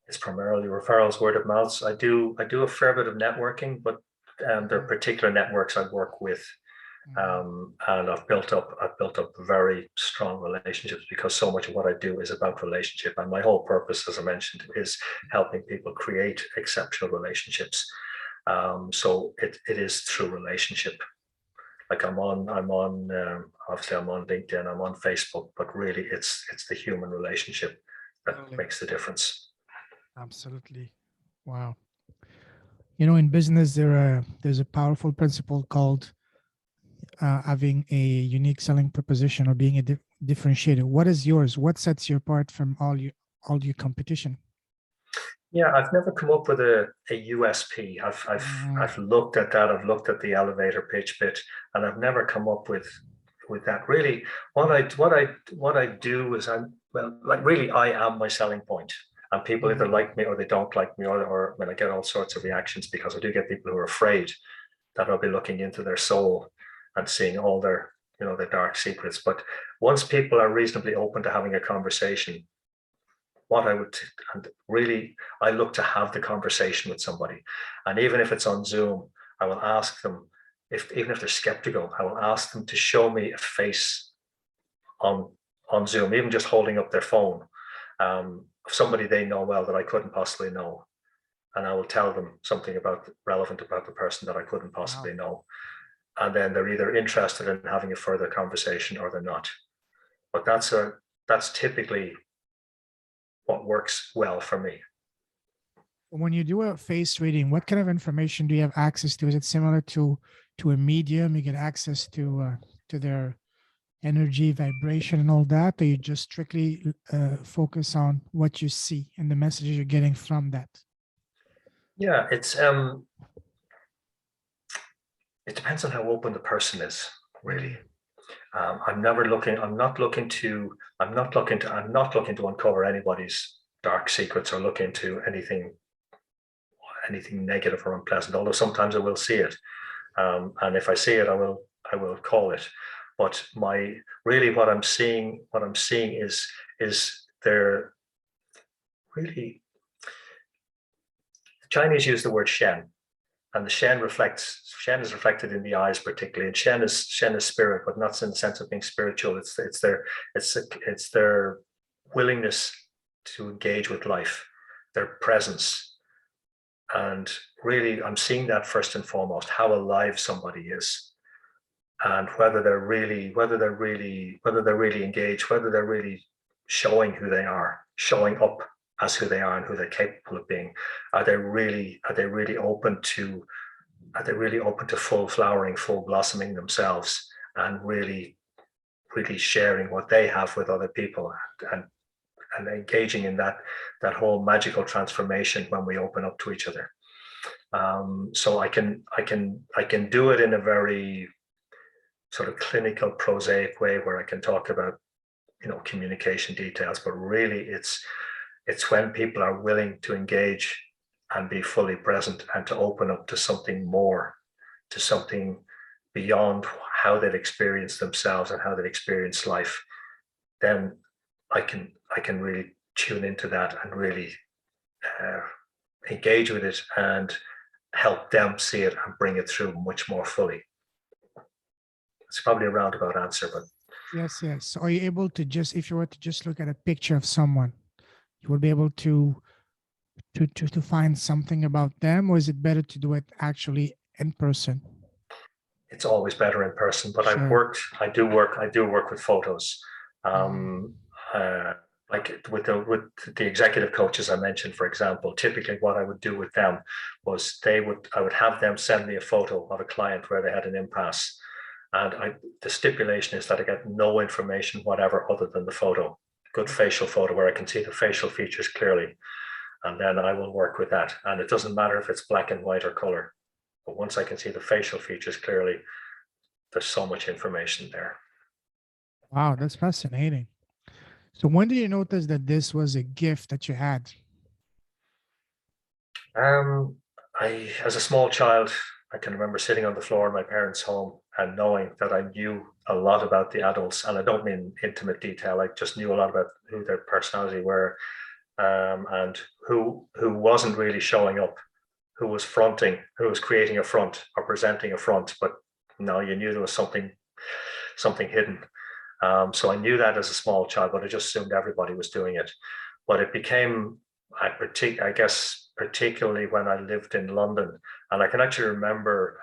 B: It's primarily referrals, word of mouth. I do a fair bit of networking, but there are particular networks I work with. And I've built up very strong relationships, because so much of what I do is about relationship, and my whole purpose, as I mentioned, is helping people create exceptional relationships. So it is through relationship. Like obviously I'm on LinkedIn, I'm on Facebook, but really it's the human relationship that makes the difference.
A: Absolutely. Wow. You know, in business, there's a powerful principle called having a unique selling proposition, or being a differentiator. What is yours? What sets you apart from all your competition?
B: Yeah, I've never come up with a USP. I've looked at that. I've looked at the elevator pitch bit, and I've never come up with that. Really, what I do is really I am my selling point, and people either like me or they don't like me, or when I get all sorts of reactions, because I do get people who are afraid that I'll be looking into their soul and seeing all their dark secrets. But once people are reasonably open to having a conversation, I look to have the conversation with somebody. And even if it's on Zoom, I will ask them, even if they're skeptical, I will ask them to show me a face on Zoom, even just holding up their phone, of somebody they know well that I couldn't possibly know. And I will tell them something relevant about the person that I couldn't possibly know. And then they're either interested in having a further conversation or they're not. But that's typically what works well for me.
A: When you do a face reading, what kind of information do you have access to? Is it similar to a medium? You get access to their energy, vibration, and all that, or you just strictly focus on what you see and the messages you're getting from that?
B: Yeah, it depends on how open the person is, really. I'm not looking to uncover anybody's dark secrets or look into anything negative or unpleasant, although sometimes I will see it. And if I see it, I will call it. But what I'm seeing is there really, the Chinese use the word shen, and the shen is reflected in the eyes particularly, and shen is spirit, but not in the sense of being spiritual. It's their willingness to engage with life, their presence. And really, I'm seeing that first and foremost, how alive somebody is, and whether they're really engaged, whether they're really showing who they are, showing up as who they are and who they're capable of being. Are they really open to full flowering, full blossoming themselves, and really sharing what they have with other people, and engaging in that whole magical transformation when we open up to each other. So I can do it in a very sort of clinical, prosaic way where I can talk about, communication details, but really it's when people are willing to engage and be fully present and to open up to something more, to something beyond how they've experienced themselves and how they've experienced life, then I can really tune into that and really engage with it and help them see it and bring it through much more fully. It's probably a roundabout answer, but
A: Yes, yes. So are you able to just, if you were to just look at a picture of someone, you would be able to find something about them, or is it better to do it actually in person?
B: it's always better in person. But
A: Sure.
B: I do work with photos. Um, uh, like with the executive coaches I mentioned, for example, typically what I would do with them was I would have them send me a photo of a client where they had an impasse, and the stipulation is that I get no information whatever other than the photo, good facial photo where I can see the facial features clearly, and then I will work with that. And it doesn't matter if it's black and white or color, but once I can see the facial features clearly, there's so much information there.
A: Wow, that's fascinating. So when did you notice that this was a gift that you had?
B: Um, as a small child, I can remember sitting on the floor in my parents' home and knowing that I knew a lot about the adults, and I don't mean intimate detail. I just knew a lot about who their personality were, and who wasn't really showing up, who was fronting, who was creating a front or presenting a front, but no, you knew there was something hidden. So I knew that as a small child, but I just assumed everybody was doing it. But it became, I guess, particularly when I lived in London, and I can actually remember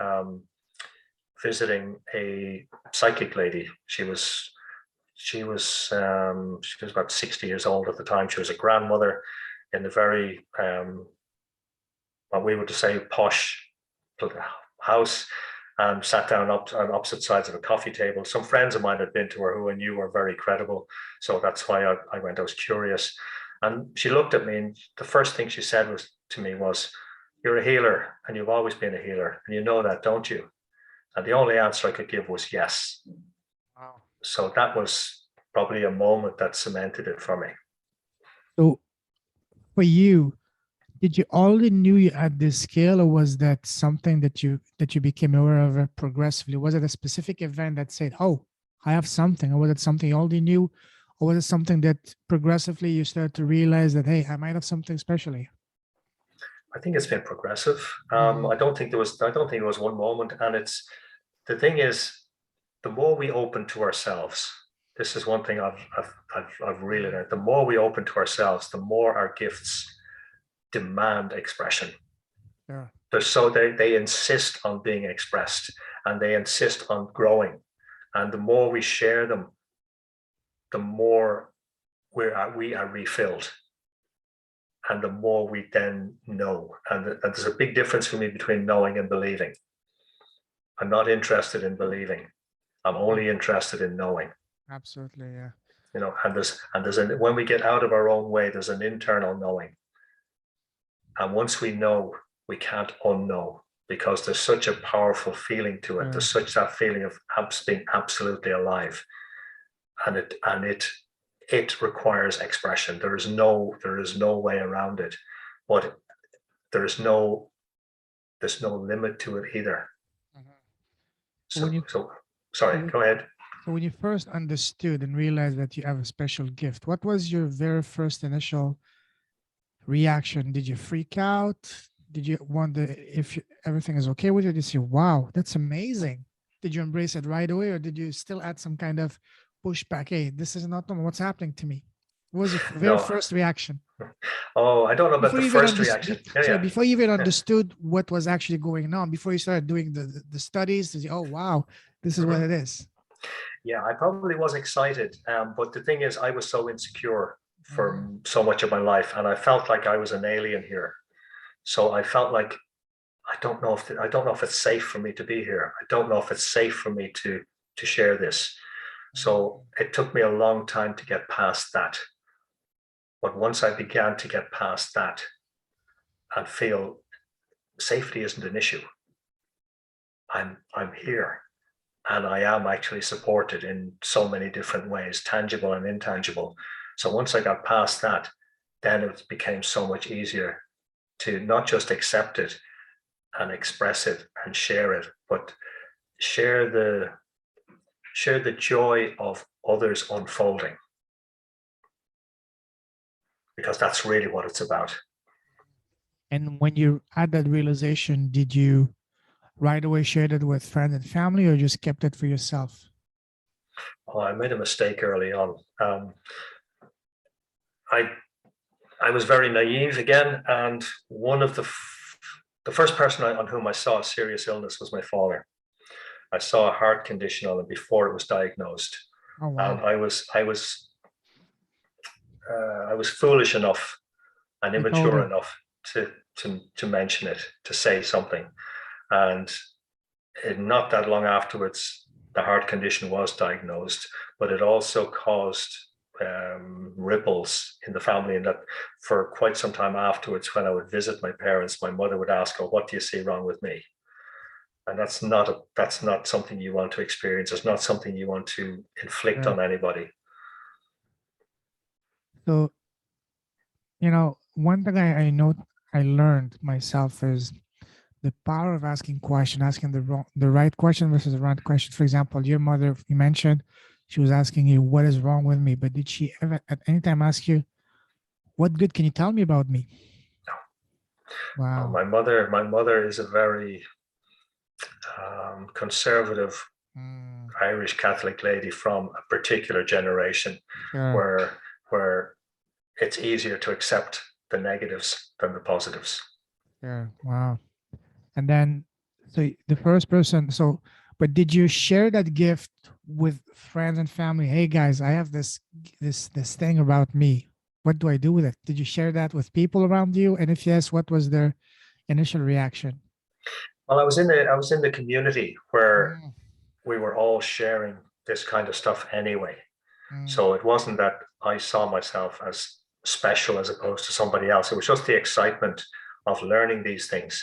B: visiting a psychic lady. She was about 60 years old at the time. She was a grandmother in a very what we would say posh house, and sat down on opposite sides of a coffee table. Some friends of mine had been to her who I knew were very credible, so that's why I went. I was curious, and she looked at me, and the first thing she said to me was, "You're a healer, and you've always been a healer, and you know that, don't you?" And the only answer I could give was yes.
A: Wow.
B: So that was probably a moment that cemented it for me.
A: So for you, did you already knew you had this skill, or was that something that you became aware of progressively? Was it a specific event that said, "Oh, I have something," or was it something you already knew, or was it something that progressively you started to realize that, hey, I might have something specially?
B: I think it's been progressive.
A: Mhm.
B: I don't think it was one moment. And the thing is, the more we open to ourselves, this is one thing I've really learned. The more we open to ourselves, the more our gifts demand expression.
A: Sure.
B: They insist on being expressed, and they insist on growing. And the more we share them, the more we are refilled, and the more we then know. And there's a big difference for me between knowing and believing. I'm not interested in believing. I'm
A: Yeah,
B: only interested in knowing.
A: absolutely. Yeah.
B: And when we get out of our own way, there's an internal knowing. And once we know, we can't unknow, because there's such a powerful feeling to it.
A: Yeah.
B: There's such that feeling of being absolutely alive, and it requires expression. There is no way around it, but there's no limit to it either.
A: Mhm.
B: So
A: When you
B: so
A: so,
B: sorry,
A: when-
B: go ahead.
A: so when you first understood and realized that you have a special gift, what was your very first initial reaction? Did you freak out? Did you wonder if everything is okay with you? Did you say, "Wow, that's amazing"? Did you embrace it right away, or did you still add some kind of pushback? Hey, this is not normal. What's happening to me? What was your very
B: No.
A: first reaction
B: Oh, I don't know about
A: before
B: the
A: you even
B: first
A: understood?
B: reaction. Yeah,
A: Sorry,
B: yeah.
A: before you even
B: Yeah.
A: understood what was actually going on, before you started doing the studies, to say, "Oh, wow, this is what
B: Mhm.
A: it is."
B: Yeah, I probably was excited, but the thing is, I was so insecure for
A: Mhm.
B: so much of my life, and I felt like I was an alien here. So I felt like I don't know if it's safe for me to be here. I don't know if it's safe for me to share this. So it took me a long time to get past that. But once I began to get past that and feel safety isn't an issue, I'm here, and I am actually supported in so many different ways, tangible and intangible. So once I got past that, then it became so much easier to not just accept it and express it and share it, but share the joy of others unfolding, because that's really what it's about.
A: And when you had that realization, did you right away share it with friends and family, or just kept it for yourself?
B: Oh, I made a mistake early on. I I was very naive again, and one of the first person on whom I saw a serious illness was my father. I saw a heart condition on him before it was diagnosed,
A: Oh,
B: and
A: wow.
B: I was foolish enough and
A: You told
B: immature
A: him.
B: enough to mention it, to say something, and not that long afterwards, the heart condition was diagnosed, but it also caused ripples in the family. And that for quite some time afterwards, when I would visit my parents, my mother would ask, "Oh, what do you see wrong with me?" And that's not something you want to experience. It's not something you want to inflict
A: Yeah.
B: on anybody.
A: So, one thing I know I learned myself is the power of asking question, asking the right question versus the wrong question. For example, your mother, you mentioned, she was asking you, "What is wrong with me?" But did she ever at any time ask you, "What good can you tell me about me?" Wow.
B: My mother is a very conservative
A: Mm,
B: Irish Catholic lady from a particular generation,
A: sure.
B: where where it's easier to accept the negatives than the positives.
A: Sure. Wow. And then, so the first person, but did you share that gift with friends and family? Hey guys, I have this thing about me. What do I do with it? Did you share that with people around you? And if yes, what was their initial reaction?
B: Well, I was in the community where
A: Mm,
B: we were all sharing this kind of stuff anyway.
A: mm,
B: So it wasn't that I saw myself as special as opposed to somebody else. It was just the excitement of learning these things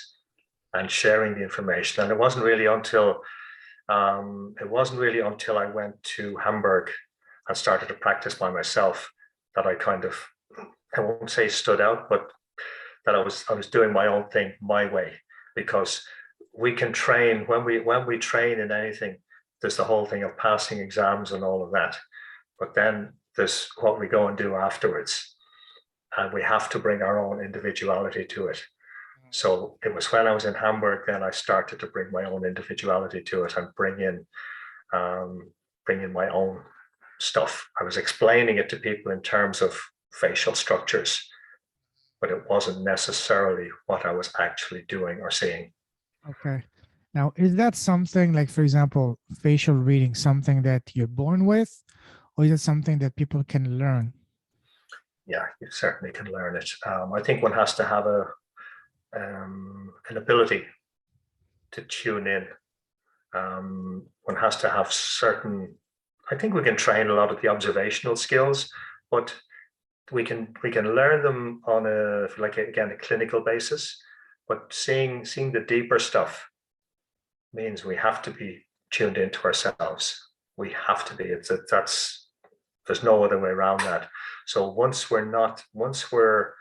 B: and sharing the information. And it wasn't really until I went to Hamburg and started to practice by myself that I kind of, I won't say stood out, but that I was doing my own thing my way. Because we can train when we train in anything, there's the whole thing of passing exams and all of that. But then there's what we go and do afterwards. And we have to bring our own individuality to it. So it was when I was in Hamburg, then I started to bring my own individuality to it and um, bring in my own stuff. I was explaining it to people in terms of facial structures, but it wasn't necessarily what I was actually doing or seeing.
A: okay. Now, is that something like, for example, facial reading, something that you're born with, or is it something that people can learn?
B: Yeah, you certainly can learn it. I think one has to have an ability to tune in. One has to have certain. I think we can train a lot of the observational skills, but we can learn them on a, like, again, a clinical basis. But seeing the deeper stuff means we have to be tuned into ourselves. We have to be. There's no other way around that. So once we're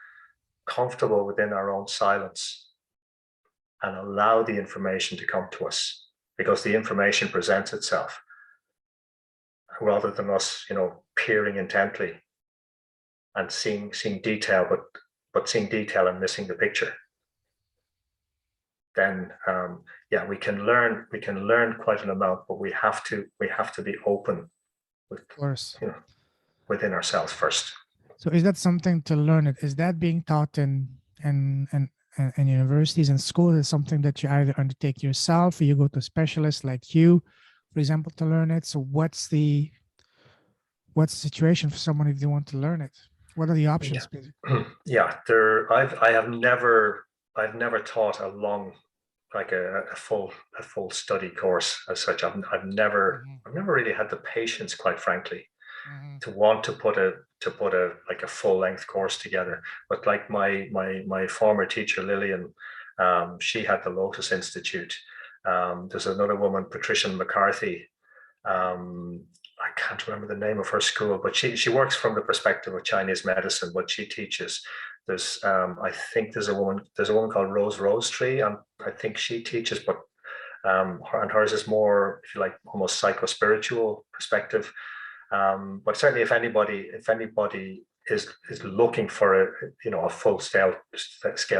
B: comfortable within our own silence and allow the information to come to us, because the information presents itself rather than us, peering intently and seeing detail, but seeing detail and missing the picture. Then we can learn quite an amount, but we have to be open with,
A: Of course.
B: within ourselves first.
A: So is that something to learn it? Is that being taught in universities and schools? Is something that you either undertake yourself or you go to specialists like you, for example, to learn it? So what's the situation for someone if they want to learn it? What are the options?
B: Yeah, I've never taught a long, like a full study course as such. I've never really had the patience, quite frankly, to want to put a like a full length course together. But like my former teacher Lillian, she had the Lotus Institute. There's another woman, Patricia McCarthy. I can't remember the name of her school, but she works from the perspective of Chinese medicine. But she teaches. There's I think there's a woman called Rose Tree, and I think she teaches, but and hers is more, if you like, almost psycho-spiritual perspective. But certainly, if anybody is looking for a full scale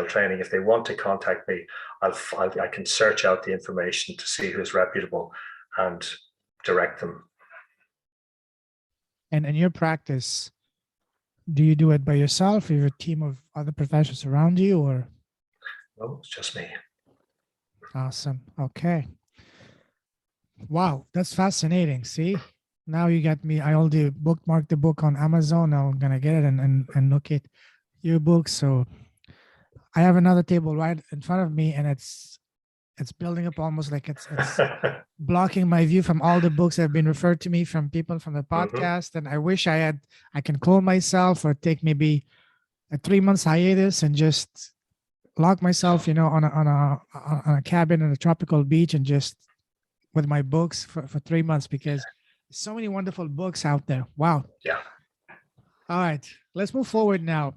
B: training, if they want to contact me, I can search out the information to see who's reputable and direct them.
A: And in your practice, do you do it by yourself, or you have a team of other professionals around you, or?
B: No, it's just me.
A: Awesome. Okay. Wow, that's fascinating. See, now you got me. I already bookmarked the book on Amazon. Now I'm gonna get it and look at your book. So I have another table right in front of me, and it's building up almost like it's blocking my view from all the books that have been referred to me from people from the podcast. And I wish I can clone myself or take maybe a 3 months hiatus and just lock myself, on a cabin in a tropical beach and just with my books for 3 months, because there's so many wonderful books out there. Wow.
B: Yeah.
A: All right, let's move forward now.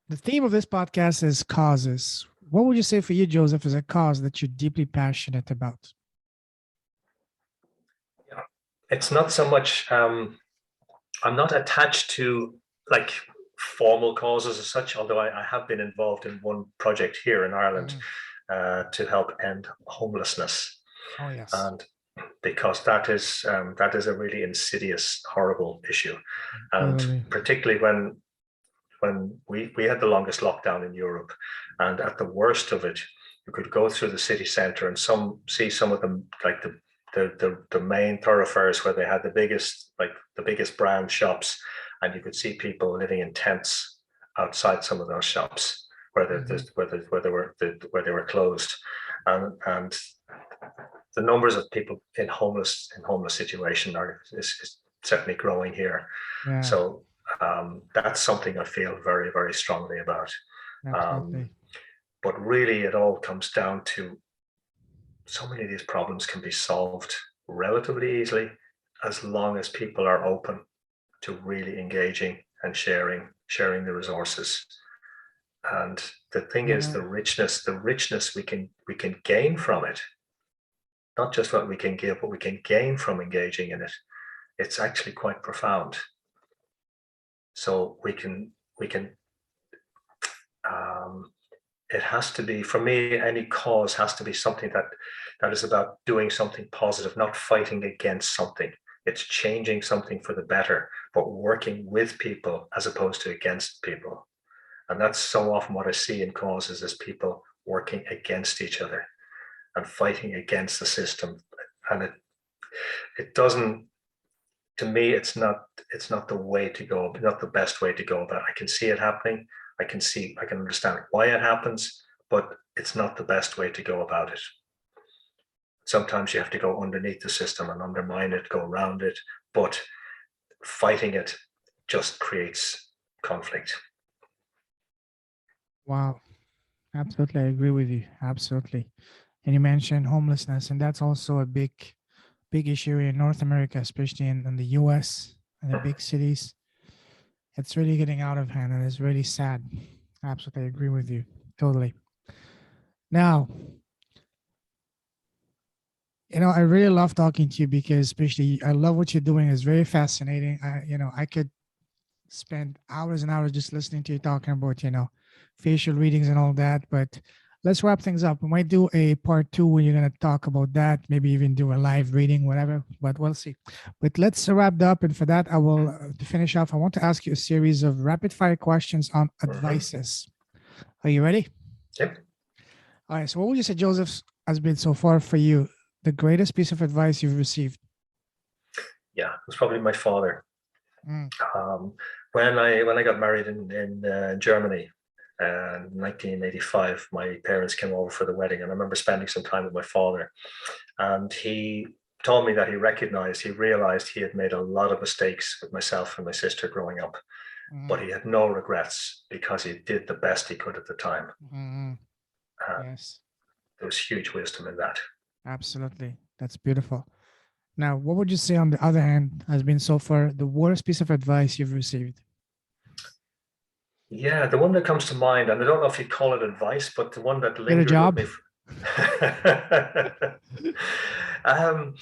A: The theme of this podcast is causes. What would you say for you, Joseph, is a cause that you're deeply passionate about?
B: Yeah, it's not so much. I'm not attached to like formal causes as such, although I have been involved in one project here in Ireland to help end homelessness.
A: Oh yes.
B: And because that is a really insidious, horrible issue, and particularly when we had the longest lockdown in Europe, and at the worst of it, you could go through the city centre and see some of them, like the main thoroughfares where they had the biggest brand shops, and you could see people living in tents outside some of those shops where they were closed, and the numbers of people in homeless situation is certainly growing here.
A: Yeah.
B: So that's something I feel very, very strongly about. But really, it all comes down to so many of these problems can be solved relatively easily as long as people are open to really engaging and sharing the resources. And the thing is, the richness we can gain from it. Not just what we can give, but we can gain from engaging in it. It's actually quite profound. So we can. It has to be, for me, any cause has to be something that is about doing something positive, not fighting against something. It's changing something for the better, but working with people as opposed to against people. And that's so often what I see in causes is people working against each other and fighting against the system. And it doesn't, to me, it's not the way to go, not the best way to go about it. I can see it happening. I can understand why it happens, but it's not the best way to go about it. Sometimes you have to go underneath the system and undermine it, go around it, but fighting it just creates conflict.
A: Wow. Absolutely, I agree with you. Absolutely. And you mentioned homelessness, and that's also a big issue in North America, especially in the US and the big cities. It's really getting out of hand, and it's really sad. Absolutely, I agree with you. Totally. Now, I really love talking to you because, especially, I love what you're doing. It's very fascinating. I could spend hours and hours just listening to you talking about, facial readings and all that. But let's wrap things up. We might do a part two where you're going to talk about that, maybe even do a live reading, whatever, but we'll see. But let's wrap that up. And for that, I will, to finish off, I want to ask you a series of rapid fire questions on
B: Mhm.
A: advices. Are you ready?
B: Yep.
A: All right. So, what would you say, Joseph, has been so far for you the greatest piece of advice you've received?
B: Yeah, it was probably my father.
A: Mm,
B: Um, when I got married in Germany in 1985, my parents came over for the wedding, and I remember spending some time with my father. And he told me that he realized he had made a lot of mistakes with myself and my sister growing up, but
A: mm,
B: he had no regrets because he did the best he could at the time.
A: mm.
B: And
A: Yes,
B: there was huge wisdom in that.
A: absolutely. That's beautiful. Now, what would you say, on the other hand, has been so far the worst piece of advice you've received?
B: Yeah, the one that comes to mind, and I don't know if you'd call it advice, but the one that
A: Get a
B: lingered with
A: job?
B: me. um,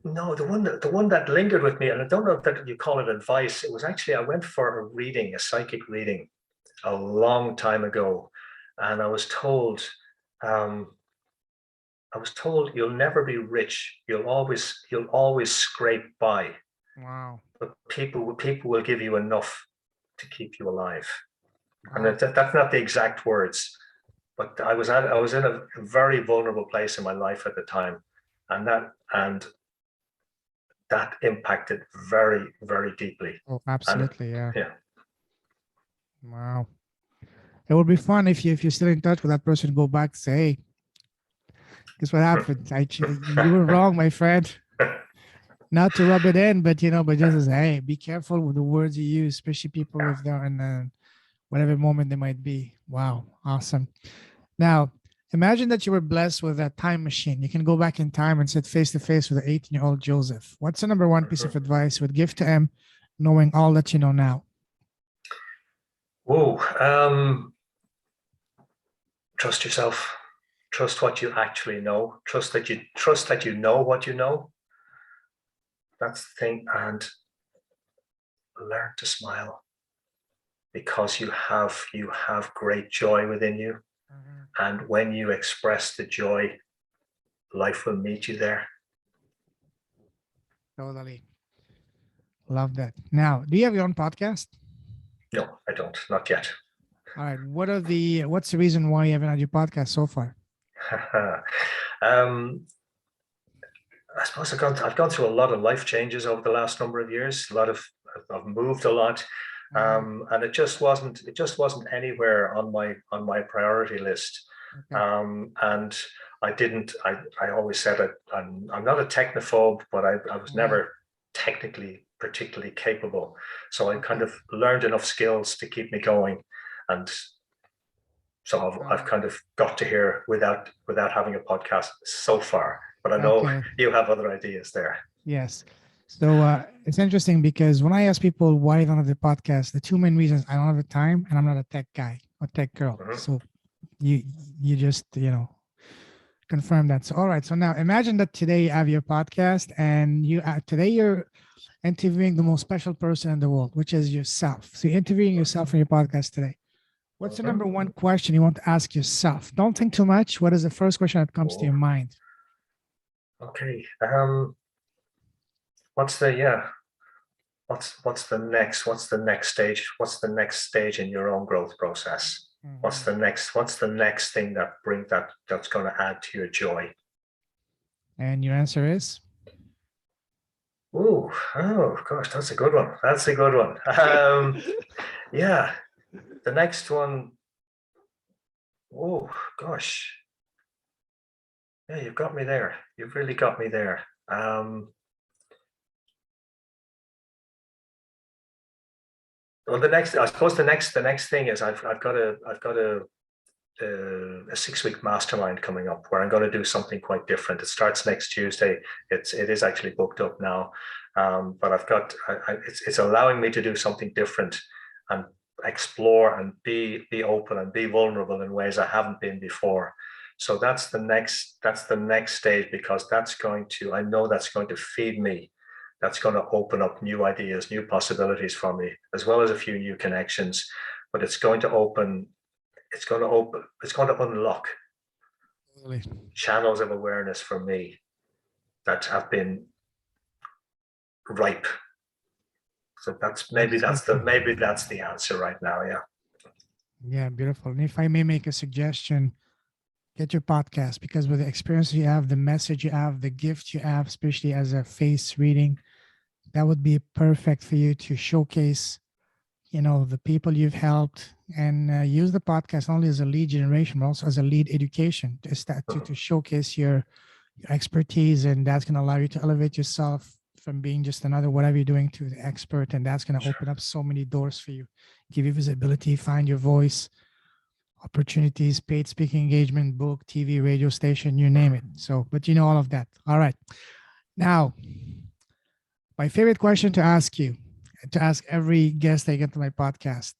B: no, the one that lingered with me, and I don't know if that you call it advice. It was actually I went for a reading, a psychic reading, a long time ago, and um, I was told you'll never be rich. You'll always scrape by,
A: Wow.
B: but people will give you enough to keep you alive. And
A: Wow.
B: that's not the exact words, but I was in a very vulnerable place in my life at the time, and that impacted very, very deeply.
A: Oh,
B: And
A: absolutely. Yeah.
B: yeah.
A: Wow. It would be fun if you're still in touch with that person, go back, say, hey, guess what happened? You were wrong, my friend. Not to rub it in, but but just as, hey, be careful with the words you use, especially people
B: Yeah.
A: if they're in whatever moment they might be. Wow. Awesome. Now, imagine that you were blessed with a time machine. You can go back in time and sit face to face with an 18-year-old Joseph. What's the number one piece of
B: Mhm.
A: advice you would give to him, knowing all that you know now?
B: Whoa. Trust yourself. Trust what you actually know. Trust that you know what you know. That's the thing. And learn to smile because you have great joy within you.
A: Mhm.
B: And when you express the joy, life will meet you there.
A: Totally. Love that. Now, do you have your own podcast?
B: No, I don't. Not yet.
A: All right. What's the reason why you haven't had your podcast so far?
B: um, I suppose I've gone through a lot of life changes over the last number of years. I've moved a lot,
A: Mhm.
B: and it just wasn't anywhere on my priority list.
A: Okay.
B: And I always said I'm not a technophobe, but I was
A: Mhm.
B: never technically particularly capable. So I kind
A: Okay.
B: of learned enough skills to keep me going, and so I've
A: Um,
B: kind of got to here without having a podcast so far. But I know
A: okay.
B: you have other ideas there.
A: Yes. So it's interesting because when I ask people why they don't have the podcast, the two main reasons: I don't have the time and I'm not a tech guy or tech girl.
B: Mhm.
A: So you you just confirm that. So all right. So now imagine that today you have your podcast and today you're interviewing the most special person in the world, which is yourself. So you're interviewing yourself in your podcast today. What's the number
B: Mhm.
A: one question you want to ask yourself? Don't think too much. What is the first question that comes to
B: Oh,
A: your mind?
B: okay. What's the yeah? What's the next stage? What's the next stage in your own growth process? What's
A: Mhm.
B: the next? What's the next thing that's going to add to your joy?
A: And your answer is
B: Oh gosh, that's a good one. That's a good one. Yeah, the next one. Oh gosh, yeah, you've got me there. You've really got me there. Well, I suppose the next thing is I've got to a 6-week mastermind coming up where I'm going to do something quite different. It starts next Tuesday. It is actually booked up now, but I've got it's allowing me to do something different and explore and be open and be vulnerable in ways I haven't been before. So that's the next stage, because I know that's going to feed me. That's going to open up new ideas, new possibilities for me, as well as a few new connections. But it's going to unlock
A: Totally.
B: channels of awareness for me that have been ripe. So maybe that's the answer right now. Yeah.
A: Yeah, beautiful. And if I may make a suggestion, get your podcast, because with the experience you have, the message you have, the gift you have, especially as a face reading, that would be perfect for you to showcase, the people you've helped, and use the podcast not only as a lead generation, but also as a lead education to showcase your expertise. And that's going to allow you to elevate yourself from being just another whatever you're doing to the expert. And that's going to open up so many doors for you, give you visibility, find your voice, opportunities, paid speaking engagement, book, TV, radio station, you name it. So, but you know all of that. All right. Now, my favorite question to ask you, to ask every guest I get to my podcast: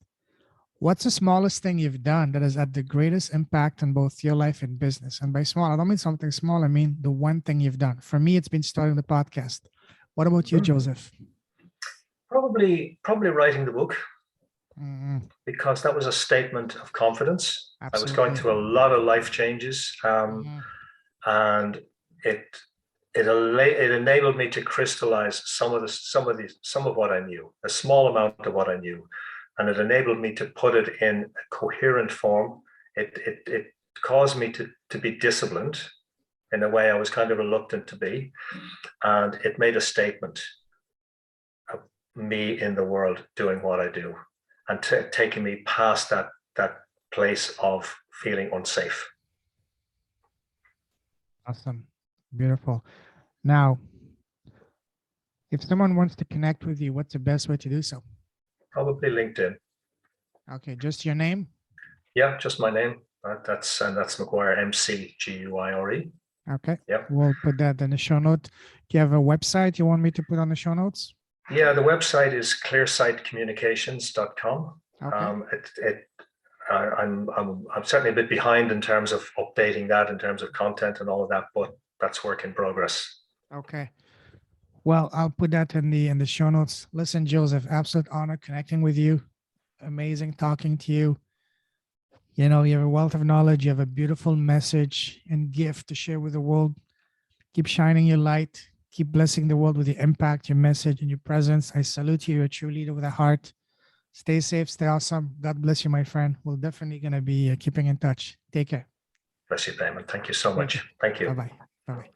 A: what's the smallest thing you've done that has had the greatest impact on both your life and business? And by small, I don't mean something small. I mean the one thing you've done. For me, it's been starting the podcast. What about you, Joseph?
B: Probably writing the book,
A: Mm-hmm.
B: because that was a statement of confidence.
A: Absolutely.
B: I was going through a lot of life changes, and it enabled me to crystallize some of what I knew, a small amount of what I knew, and it enabled me to put it in a coherent form. It caused me to be disciplined in a way I was kind of reluctant to be, and it made a statement of me in the world doing what I do, and taking me past that place of feeling unsafe.
A: Awesome. Beautiful. Now, if someone wants to connect with you, what's the best way to do so?
B: Probably LinkedIn.
A: Okay, just your name?
B: Yeah, just my name. That's McGuire, McGuire.
A: Okay.
B: Yep.
A: We'll put that in the show note. Do you have a website you want me to put on the show notes?
B: Yeah, the website is clearsightcommunications.com.
A: Okay.
B: I'm certainly a bit behind in terms of updating that, in terms of content and all of that, but that's work in progress.
A: Okay. Well, I'll put that in the show notes. Listen, Joseph, absolute honor connecting with you. Amazing talking to you. You have a wealth of knowledge. You have a beautiful message and gift to share with the world. Keep shining your light. Keep blessing the world with your impact, your message, and your presence. I salute you. You're a true leader with a heart. Stay safe. Stay awesome. God bless you, my friend. We're definitely going to be keeping in touch. Take care.
B: Bless you, Damon. Thank you so much. Thank you.
A: Bye-bye. Bye-bye.